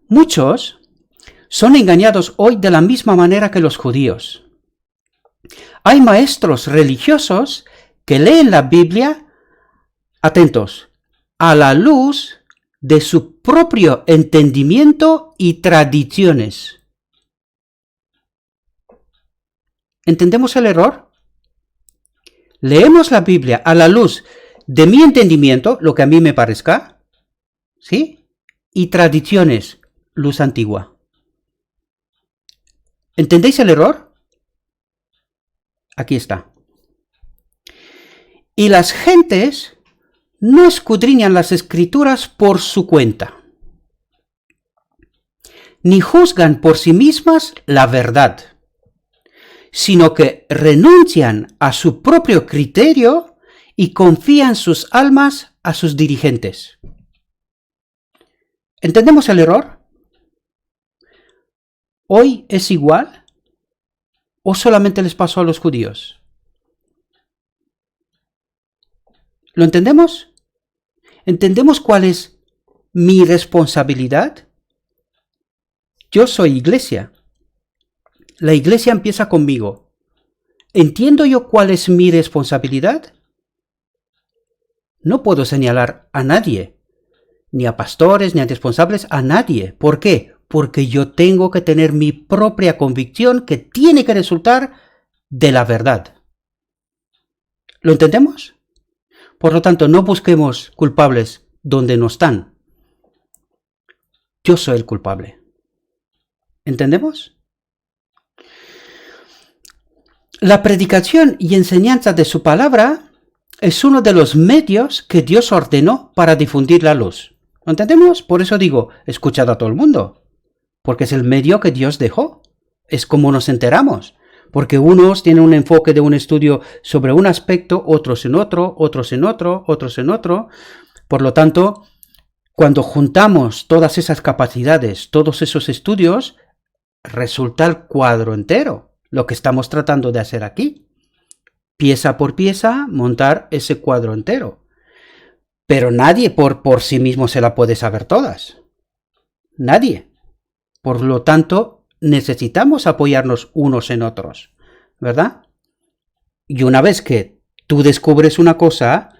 Muchos son engañados hoy de la misma manera que los judíos. Hay maestros religiosos que leen la Biblia, atentos, a la luz de su propio entendimiento y tradiciones. ¿Entendemos el error? Leemos la Biblia a la luz de mi entendimiento, lo que a mí me parezca, ¿sí? Y tradiciones, luz antigua. ¿Entendéis el error? Aquí está. Y las gentes no escudriñan las escrituras por su cuenta, ni juzgan por sí mismas la verdad, sino que renuncian a su propio criterio y confían sus almas a sus dirigentes. ¿Entendemos el error? ¿Hoy es igual? ¿O solamente les pasó a los judíos? ¿Lo entendemos? ¿Entendemos cuál es mi responsabilidad? Yo soy iglesia. La iglesia empieza conmigo. ¿Entiendo yo cuál es mi responsabilidad? No puedo señalar a nadie, ni a pastores, ni a responsables, a nadie. ¿Por qué? Porque yo tengo que tener mi propia convicción que tiene que resultar de la verdad. ¿Lo entendemos? Por lo tanto, no busquemos culpables donde no están. Yo soy el culpable. ¿Entendemos? La predicación y enseñanza de su palabra es uno de los medios que Dios ordenó para difundir la luz. ¿Lo entendemos? Por eso digo, escuchad a todo el mundo. Porque es el medio que Dios dejó. Es como nos enteramos. Porque unos tienen un enfoque de un estudio sobre un aspecto, otros en otro, otros en otro, otros en otro. Por lo tanto, cuando juntamos todas esas capacidades, todos esos estudios, resulta el cuadro entero, lo que estamos tratando de hacer aquí. Pieza por pieza, montar ese cuadro entero. Pero nadie por sí mismo se la puede saber todas. Nadie. Por lo tanto, necesitamos apoyarnos unos en otros, ¿verdad? Y una vez que tú descubres una cosa,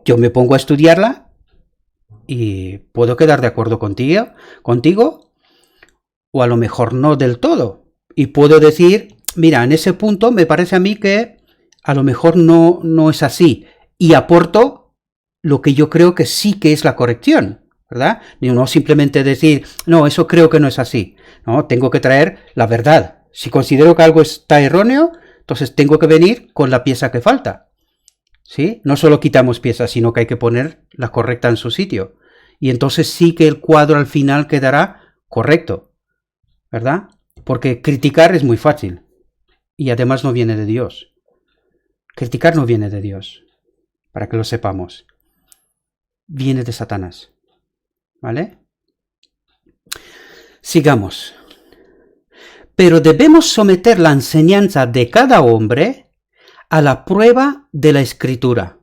yo me pongo a estudiarla y puedo quedar de acuerdo contigo, o a lo mejor no del todo. Y puedo decir, mira, en ese punto me parece a mí que a lo mejor no es así. Y aporto lo que yo creo que sí que es la corrección, ¿verdad? Y no simplemente decir, no, eso creo que no es así. No, tengo que traer la verdad. Si considero que algo está erróneo, entonces tengo que venir con la pieza que falta. ¿Sí? No solo quitamos piezas, sino que hay que poner la correcta en su sitio. Y entonces sí que el cuadro al final quedará correcto, ¿verdad? Porque criticar es muy fácil. Y además no viene de Dios. Criticar no viene de Dios, para que lo sepamos. Viene de Satanás. ¿Vale? Sigamos. Pero debemos someter la enseñanza de cada hombre a la prueba de la Escritura.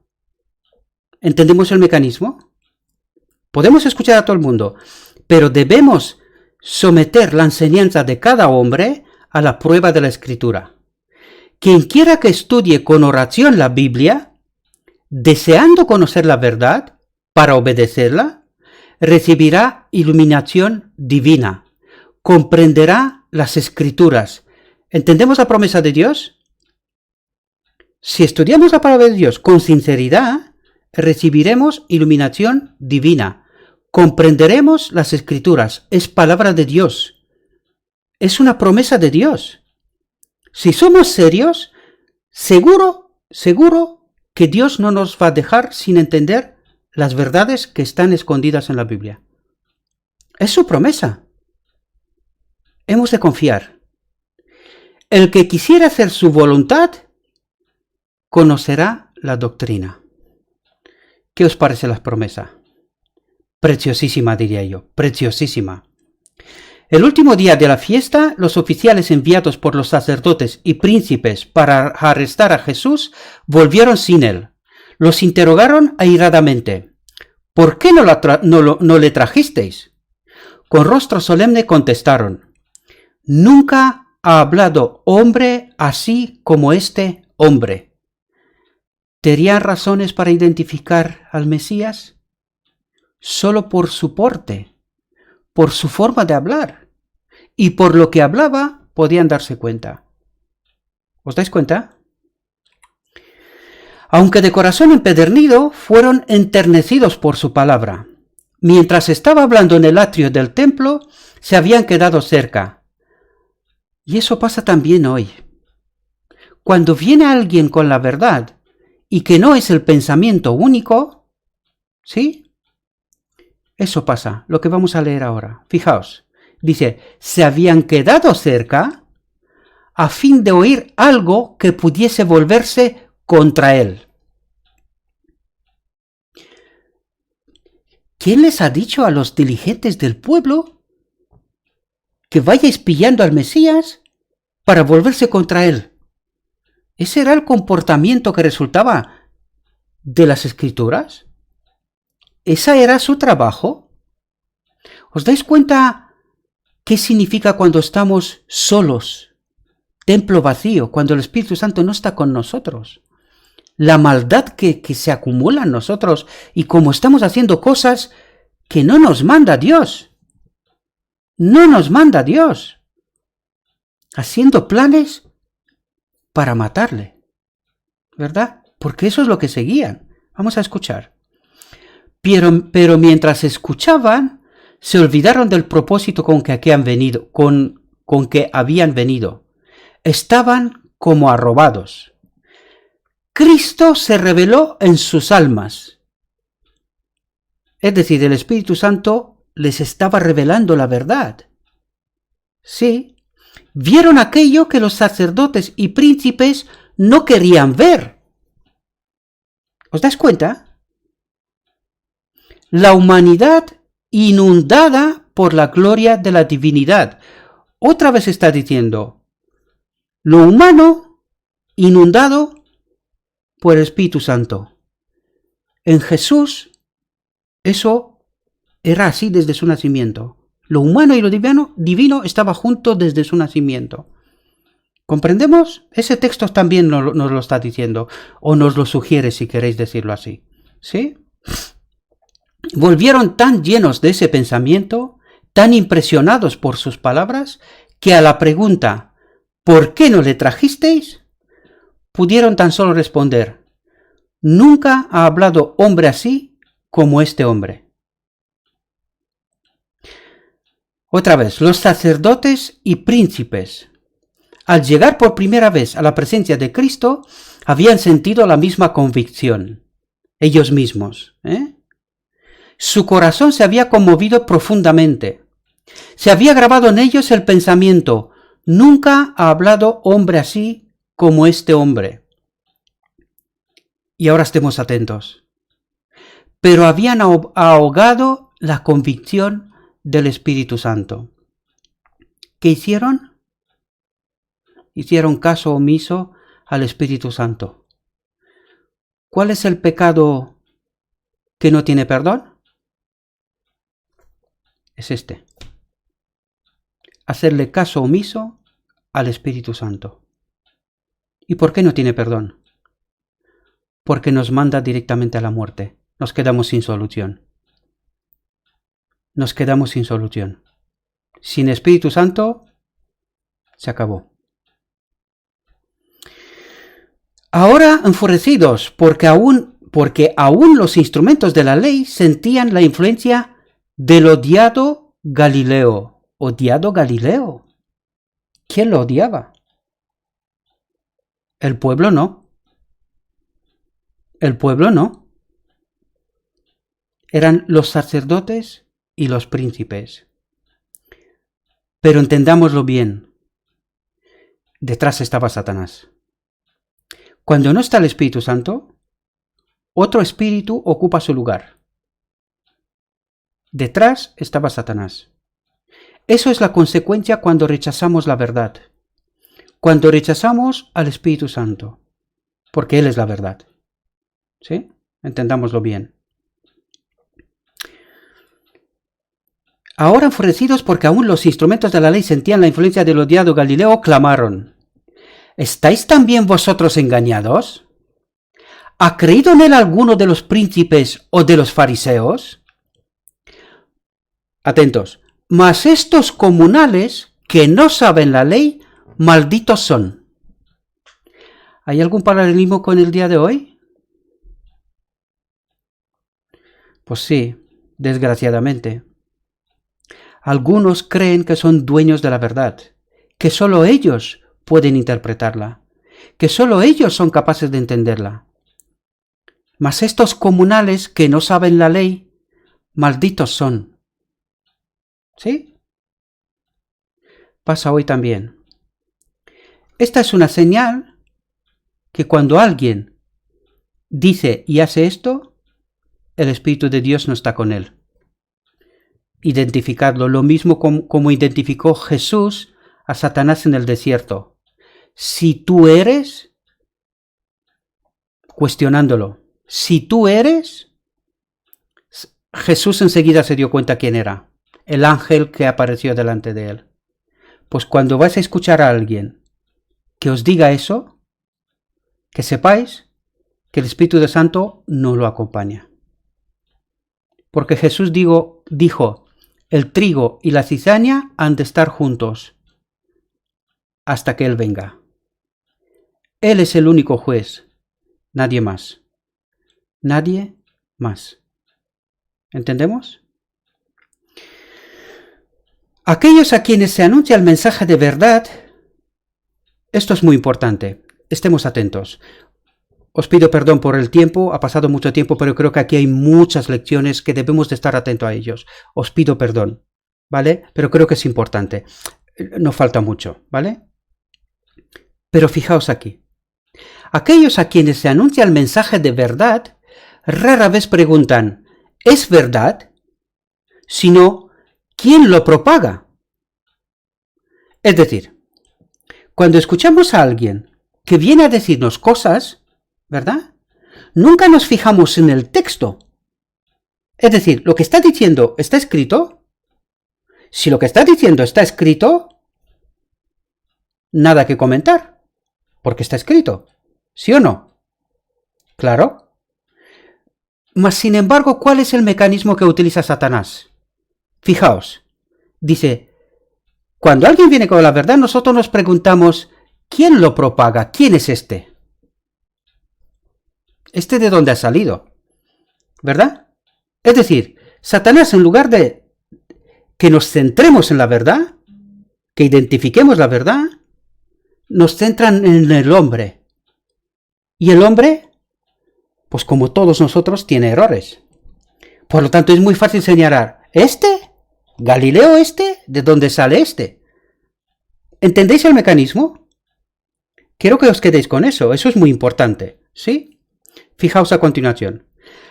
¿Entendemos el mecanismo? Podemos escuchar a todo el mundo, pero debemos someter la enseñanza de cada hombre a la prueba de la Escritura. Quien quiera que estudie con oración la Biblia, deseando conocer la verdad para obedecerla, recibirá iluminación divina, comprenderá las Escrituras. ¿Entendemos la promesa de Dios? Si estudiamos la palabra de Dios con sinceridad, recibiremos iluminación divina, comprenderemos las Escrituras, es palabra de Dios, es una promesa de Dios. Si somos serios, seguro que Dios no nos va a dejar sin entender las verdades que están escondidas en la Biblia. Es su promesa. Hemos de confiar. El que quisiera hacer su voluntad, conocerá la doctrina. ¿Qué os parece la promesa? Preciosísima, diría yo, preciosísima. El último día de la fiesta, los oficiales enviados por los sacerdotes y príncipes para arrestar a Jesús volvieron sin él. Los interrogaron airadamente. ¿Por qué no le trajisteis? Con rostro solemne contestaron. Nunca ha hablado hombre así como este hombre. ¿Tenían razones para identificar al Mesías? Solo por su porte, por su forma de hablar, y por lo que hablaba podían darse cuenta. ¿Os dais cuenta? Aunque de corazón empedernido, fueron enternecidos por su palabra. Mientras estaba hablando en el atrio del templo, se habían quedado cerca. Y eso pasa también hoy. Cuando viene alguien con la verdad, y que no es el pensamiento único, ¿sí? Eso pasa, lo que vamos a leer ahora. Fijaos, dice, se habían quedado cerca a fin de oír algo que pudiese volverse contra él. ¿Quién les ha dicho a los diligentes del pueblo que vayáis pillando al Mesías para volverse contra él? ¿Ese era el comportamiento que resultaba de las Escrituras? ¿Ese era su trabajo? ¿Os dais cuenta qué significa cuando estamos solos? Templo vacío, cuando el Espíritu Santo no está con nosotros. La maldad que se acumula en nosotros y como estamos haciendo cosas que no nos manda Dios. No nos manda Dios. Haciendo planes para matarle. ¿Verdad? Porque eso es lo que seguían. Vamos a escuchar. Pero mientras escuchaban, se olvidaron del propósito con que habían venido, con que habían venido. Estaban como arrobados. Cristo se reveló en sus almas. Es decir, el Espíritu Santo les estaba revelando la verdad. Sí, vieron aquello que los sacerdotes y príncipes no querían ver. ¿Os dais cuenta? La humanidad inundada por la gloria de la divinidad. Otra vez está diciendo, lo humano inundado por el Espíritu Santo. En Jesús, eso era así desde su nacimiento. Lo humano y lo divino estaba junto desde su nacimiento. ¿Comprendemos? Ese texto también nos lo está diciendo, o nos lo sugiere si queréis decirlo así. ¿Sí? Volvieron tan llenos de ese pensamiento, tan impresionados por sus palabras, que a la pregunta ¿por qué no le trajisteis?, pudieron tan solo responder: nunca ha hablado hombre así como este hombre. Otra vez, los sacerdotes y príncipes, al llegar por primera vez a la presencia de Cristo, habían sentido la misma convicción, ellos mismos. Su corazón se había conmovido profundamente. Se había grabado en ellos el pensamiento: nunca ha hablado hombre así como este hombre. Y ahora estemos atentos. Pero habían ahogado la convicción del Espíritu Santo. ¿Qué hicieron? Hicieron caso omiso al Espíritu Santo. ¿Cuál es el pecado que no tiene perdón? Es este: hacerle caso omiso al Espíritu Santo. ¿Y por qué no tiene perdón? Porque nos manda directamente a la muerte. Nos quedamos sin solución. Nos quedamos sin solución. Sin Espíritu Santo, se acabó. Ahora enfurecidos, porque aún los instrumentos de la ley sentían la influencia del odiado Galileo. ¿Odiado Galileo? ¿Quién lo odiaba? El pueblo no. El pueblo no. Eran los sacerdotes y los príncipes. Pero entendámoslo bien. Detrás estaba Satanás. Cuando no está el Espíritu Santo, otro espíritu ocupa su lugar. Detrás estaba Satanás. Eso es la consecuencia cuando rechazamos la verdad. Cuando rechazamos al Espíritu Santo. Porque Él es la verdad. ¿Sí? Entendámoslo bien. Ahora enfurecidos porque aún los instrumentos de la ley sentían la influencia del odiado Galileo, clamaron: ¿estáis también vosotros engañados? ¿Ha creído en él alguno de los príncipes o de los fariseos? Atentos. Mas estos comunales que no saben la ley, malditos son. ¿Hay algún paralelismo con el día de hoy? Pues sí, desgraciadamente. Algunos creen que son dueños de la verdad, que solo ellos pueden interpretarla, que solo ellos son capaces de entenderla. Mas estos comunales que no saben la ley, malditos son. ¿Sí? Pasa hoy también. Esta es una señal que cuando alguien dice y hace esto, el Espíritu de Dios no está con él. Identificadlo, lo mismo como identificó Jesús a Satanás en el desierto. Si tú eres, cuestionándolo, si tú eres, Jesús enseguida se dio cuenta quién era, el ángel que apareció delante de él. Pues cuando vais a escuchar a alguien que os diga eso, que sepáis que el Espíritu Santo no lo acompaña. Porque Jesús dijo, el trigo y la cizaña han de estar juntos hasta que Él venga. Él es el único juez, nadie más. Nadie más. ¿Entendemos? Aquellos a quienes se anuncia el mensaje de verdad, esto es muy importante, estemos atentos. Os pido perdón por el tiempo, ha pasado mucho tiempo, pero creo que aquí hay muchas lecciones que debemos de estar atentos a ellos. Os pido perdón, ¿vale? Pero creo que es importante. No falta mucho, ¿vale? Pero fijaos aquí. Aquellos a quienes se anuncia el mensaje de verdad, rara vez preguntan, ¿es verdad? Sino, ¿quién lo propaga? Es decir, cuando escuchamos a alguien que viene a decirnos cosas, ¿verdad? Nunca nos fijamos en el texto. Es decir, lo que está diciendo está escrito. Si lo que está diciendo está escrito, nada que comentar, porque está escrito. ¿Sí o no? Claro. Mas, sin embargo, ¿cuál es el mecanismo que utiliza Satanás? Fijaos, dice, cuando alguien viene con la verdad, nosotros nos preguntamos, ¿quién lo propaga? ¿Quién es este? ¿Este de dónde ha salido? ¿Verdad? Es decir, Satanás, en lugar de que nos centremos en la verdad, que identifiquemos la verdad, nos centran en el hombre. Y el hombre, pues como todos nosotros, tiene errores. Por lo tanto, es muy fácil señalar, ¿este? ¿Galileo este? ¿De dónde sale este? ¿Entendéis el mecanismo? Quiero que os quedéis con eso es muy importante, ¿sí? Fijaos a continuación.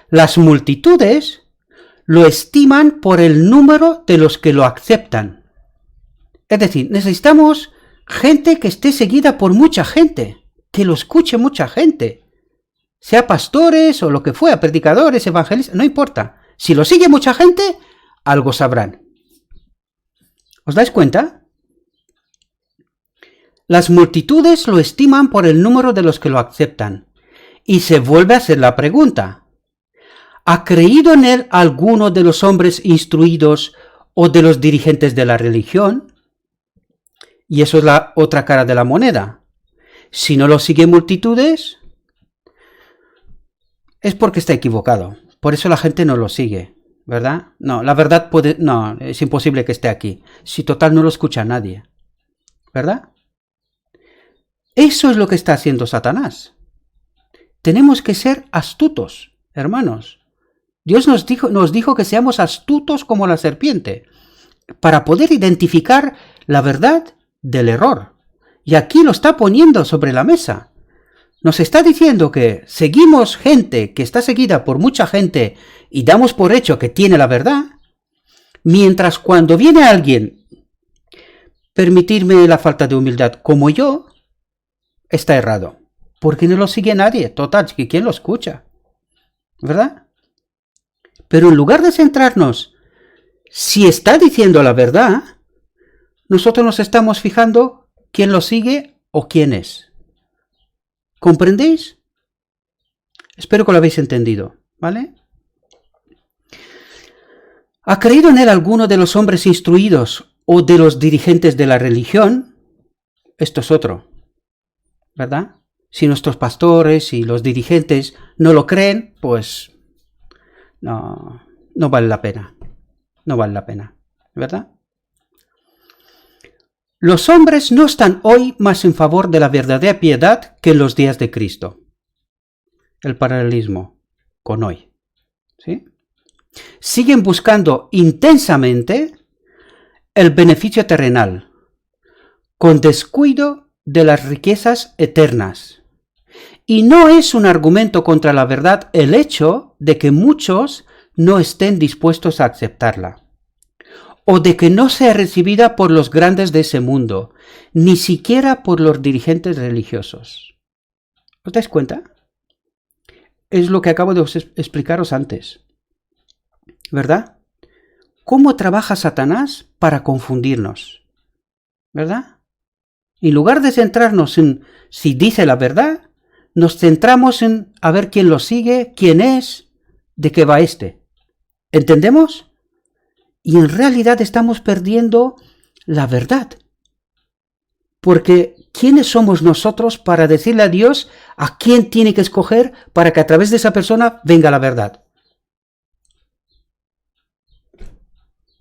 Las multitudes lo estiman por el número de los que lo aceptan. Es decir, necesitamos gente que esté seguida por mucha gente, que lo escuche mucha gente. Sea pastores o lo que fuera, predicadores, evangelistas, no importa. Si lo sigue mucha gente, algo sabrán. ¿Os dais cuenta? Las multitudes lo estiman por el número de los que lo aceptan. Y se vuelve a hacer la pregunta. ¿Ha creído en él alguno de los hombres instruidos o de los dirigentes de la religión? Y eso es la otra cara de la moneda. Si no lo siguen multitudes, es porque está equivocado. Por eso la gente no lo sigue, ¿verdad? No, la verdad no, es imposible que esté aquí. Si total no lo escucha nadie, ¿verdad? Eso es lo que está haciendo Satanás. Tenemos que ser astutos, hermanos. Dios nos dijo que seamos astutos como la serpiente, para poder identificar la verdad del error. Y aquí lo está poniendo sobre la mesa. Nos está diciendo que seguimos gente que está seguida por mucha gente y damos por hecho que tiene la verdad, mientras cuando viene alguien, permitirme la falta de humildad, como yo, está errado. Porque no lo sigue nadie. Total, ¿quién lo escucha? ¿Verdad? Pero en lugar de centrarnos si está diciendo la verdad, nosotros nos estamos fijando quién lo sigue o quién es. ¿Comprendéis? Espero que lo habéis entendido, ¿vale? ¿Ha creído en él alguno de los hombres instruidos o de los dirigentes de la religión? Esto es otro, ¿verdad? Si nuestros pastores y los dirigentes no lo creen, pues no vale la pena. No vale la pena, ¿verdad? Los hombres no están hoy más en favor de la verdadera piedad que en los días de Cristo. El paralelismo con hoy, ¿sí? Siguen buscando intensamente el beneficio terrenal, con descuido de las riquezas eternas. Y no es un argumento contra la verdad el hecho de que muchos no estén dispuestos a aceptarla, o de que no sea recibida por los grandes de ese mundo, ni siquiera por los dirigentes religiosos. ¿Os dais cuenta? Es lo que acabo de explicaros antes, ¿verdad? ¿Cómo trabaja Satanás para confundirnos? ¿Verdad? En lugar de centrarnos en si dice la verdad, nos centramos en a ver quién lo sigue, quién es, de qué va este. ¿Entendemos? Y en realidad estamos perdiendo la verdad. Porque ¿quiénes somos nosotros para decirle a Dios a quién tiene que escoger para que a través de esa persona venga la verdad?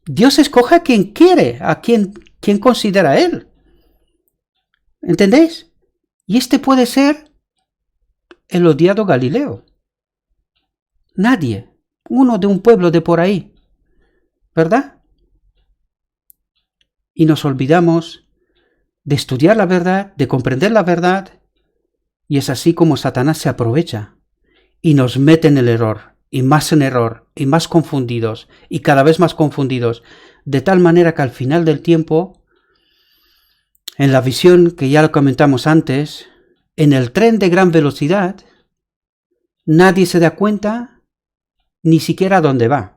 Dios escoge a quien quiere, a quien considera a Él. ¿Entendéis? Y este puede ser el odiado Galileo. Nadie. Uno de un pueblo de por ahí. ¿Verdad? Y nos olvidamos de estudiar la verdad, de comprender la verdad, y es así como Satanás se aprovecha y nos mete en el error, y más en error, y más confundidos, y cada vez más confundidos, de tal manera que al final del tiempo, en la visión que ya lo comentamos antes, en el tren de gran velocidad, nadie se da cuenta ni siquiera a dónde va.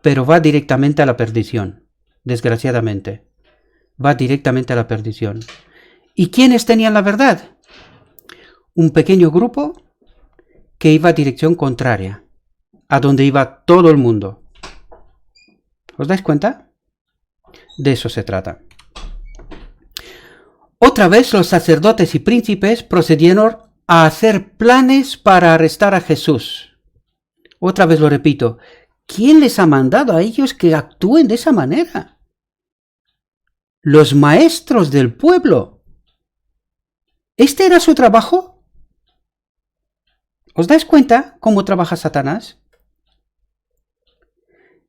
pero va directamente a la perdición, desgraciadamente. Va directamente a la perdición. ¿Y quiénes tenían la verdad? Un pequeño grupo que iba a dirección contraria, a donde iba todo el mundo. ¿Os dais cuenta? De eso se trata. Otra vez los sacerdotes y príncipes procedieron a hacer planes para arrestar a Jesús. Otra vez lo repito, ¿quién les ha mandado a ellos que actúen de esa manera? Los maestros del pueblo. ¿Este era su trabajo? ¿Os dais cuenta cómo trabaja Satanás?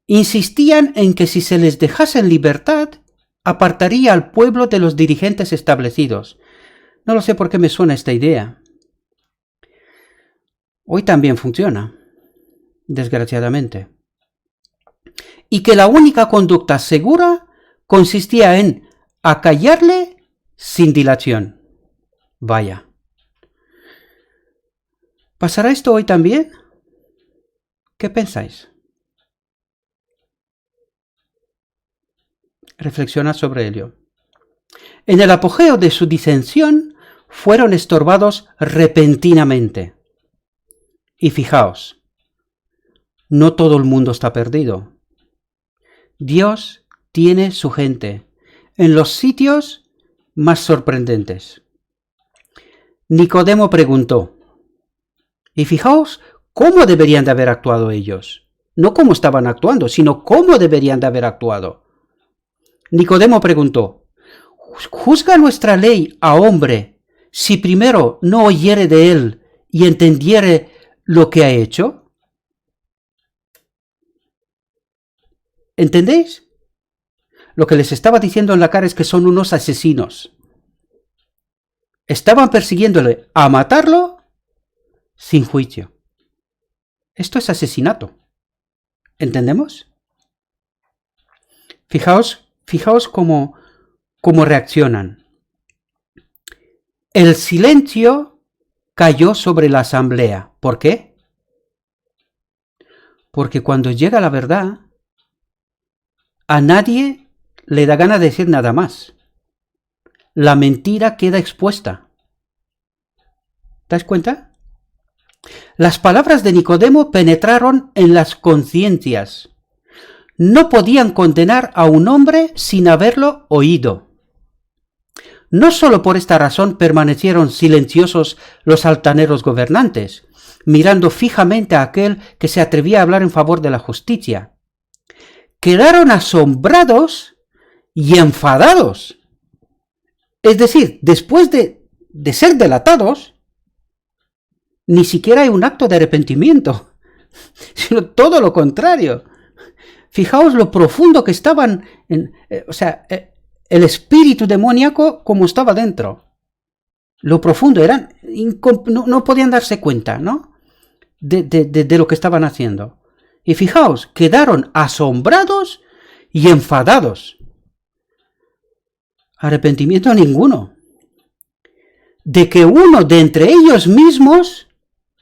Insistían en que si se les dejase en libertad, apartaría al pueblo de los dirigentes establecidos. No lo sé por qué me suena esta idea. Hoy también funciona, desgraciadamente. Y que la única conducta segura consistía en acallarle sin dilación. Vaya. ¿Pasará esto hoy también? ¿Qué pensáis? Reflexiona sobre ello. En el apogeo de su disensión, fueron estorbados repentinamente. Y fijaos, no todo el mundo está perdido. Dios tiene su gente en los sitios más sorprendentes. Nicodemo preguntó, y fijaos cómo deberían de haber actuado ellos. No cómo estaban actuando, sino cómo deberían de haber actuado. Nicodemo preguntó, ¿juzga nuestra ley a hombre si primero no oyere de él y entendiere lo que ha hecho? ¿Entendéis? Lo que les estaba diciendo en la cara es que son unos asesinos. Estaban persiguiéndole a matarlo sin juicio. Esto es asesinato. ¿Entendemos? Fijaos cómo reaccionan. El silencio cayó sobre la asamblea. ¿Por qué? Porque cuando llega la verdad, a nadie le da gana de decir nada más. La mentira queda expuesta. ¿Te das cuenta? Las palabras de Nicodemo penetraron en las conciencias. No podían condenar a un hombre sin haberlo oído. No solo por esta razón permanecieron silenciosos los altaneros gobernantes, mirando fijamente a aquel que se atrevía a hablar en favor de la justicia. Quedaron asombrados y enfadados. Es decir, después de ser delatados, ni siquiera hay un acto de arrepentimiento, sino todo lo contrario. Fijaos lo profundo que estaban, el espíritu demoníaco como estaba dentro. Lo profundo, no podían darse cuenta, ¿no? De lo que estaban haciendo. Y fijaos, quedaron asombrados y enfadados. Arrepentimiento ninguno. De que uno de entre ellos mismos,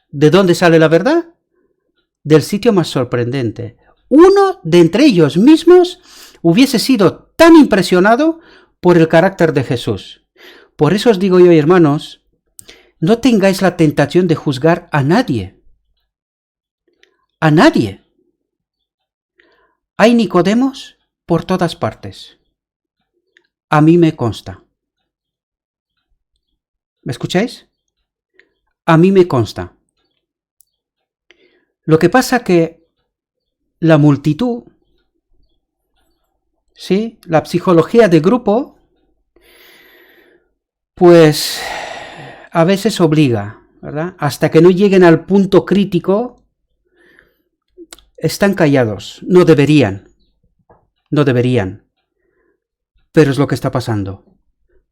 ¿de dónde sale la verdad? Del sitio más sorprendente. Uno de entre ellos mismos hubiese sido tan impresionado por el carácter de Jesús. Por eso os digo yo, hermanos, no tengáis la tentación de juzgar a nadie. A nadie. Hay Nicodemos por todas partes. A mí me consta. ¿Me escucháis? A mí me consta. Lo que pasa que la multitud, ¿sí? La psicología de grupo, pues a veces obliga, ¿verdad? Hasta que no lleguen al punto crítico, están callados. No deberían. Pero es lo que está pasando.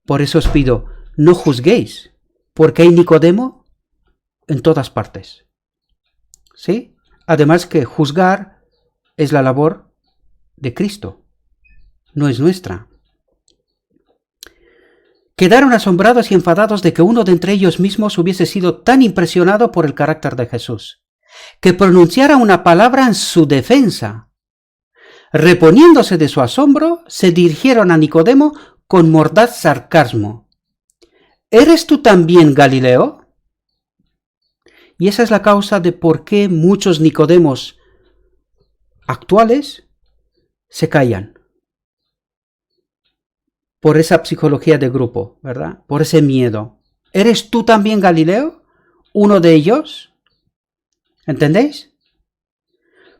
Por eso os pido, no juzguéis, porque hay Nicodemo en todas partes. ¿Sí? Además que juzgar es la labor de Cristo, no es nuestra. Quedaron asombrados y enfadados de que uno de entre ellos mismos hubiese sido tan impresionado por el carácter de Jesús, que pronunciara una palabra en su defensa. Reponiéndose de su asombro, se dirigieron a Nicodemo con mordaz sarcasmo. ¿Eres tú también Galileo? Y esa es la causa de por qué muchos Nicodemos actuales se callan. Por esa psicología de grupo, ¿verdad? Por ese miedo. ¿Eres tú también Galileo? ¿Uno de ellos? ¿Entendéis?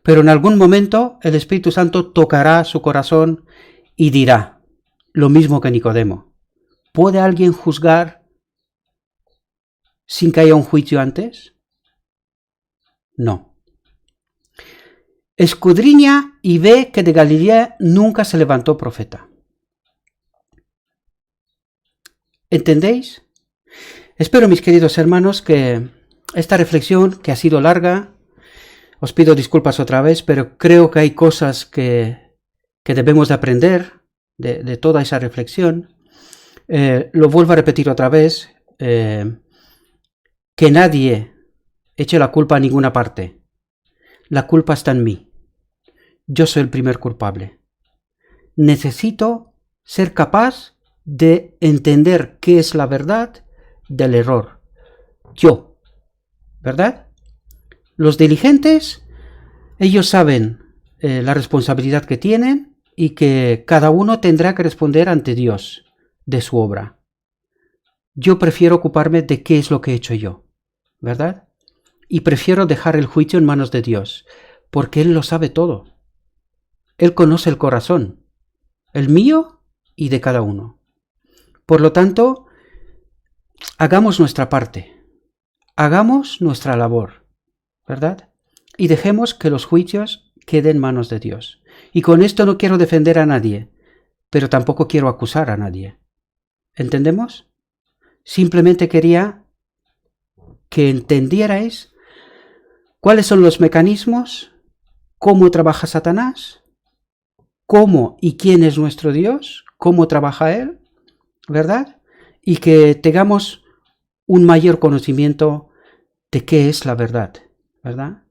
Pero en algún momento el Espíritu Santo tocará su corazón y dirá lo mismo que Nicodemo. ¿Puede alguien juzgar sin que haya un juicio antes? No. Escudriña y ve que de Galilea nunca se levantó profeta. ¿Entendéis? Espero, mis queridos hermanos, que esta reflexión, que ha sido larga, os pido disculpas otra vez, pero creo que hay cosas que debemos de aprender de toda esa reflexión. Lo vuelvo a repetir otra vez, que nadie eche la culpa a ninguna parte. La culpa está en mí. Yo soy el primer culpable. Necesito ser capaz de entender qué es la verdad del error. Yo, ¿verdad? Los diligentes, ellos saben la responsabilidad que tienen y que cada uno tendrá que responder ante Dios de su obra. Yo prefiero ocuparme de qué es lo que he hecho yo, ¿verdad? Y prefiero dejar el juicio en manos de Dios, porque Él lo sabe todo. Él conoce el corazón, el mío y de cada uno. Por lo tanto, hagamos nuestra parte, hagamos nuestra labor, ¿verdad? Y dejemos que los juicios queden en manos de Dios. Y con esto no quiero defender a nadie, pero tampoco quiero acusar a nadie. ¿Entendemos? Simplemente quería que entendierais cuáles son los mecanismos, cómo trabaja Satanás, cómo y quién es nuestro Dios, cómo trabaja Él, ¿verdad? Y que tengamos un mayor conocimiento de qué es la verdad, ¿verdad?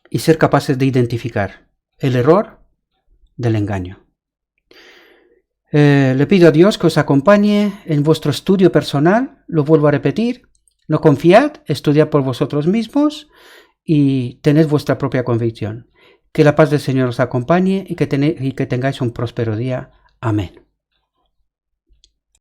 Y ser capaces de identificar el error del engaño. Le pido a Dios que os acompañe en vuestro estudio personal, lo vuelvo a repetir, no confiad, estudiad por vosotros mismos y tened vuestra propia convicción. Que la paz del Señor os acompañe y que tengáis un próspero día. Amén.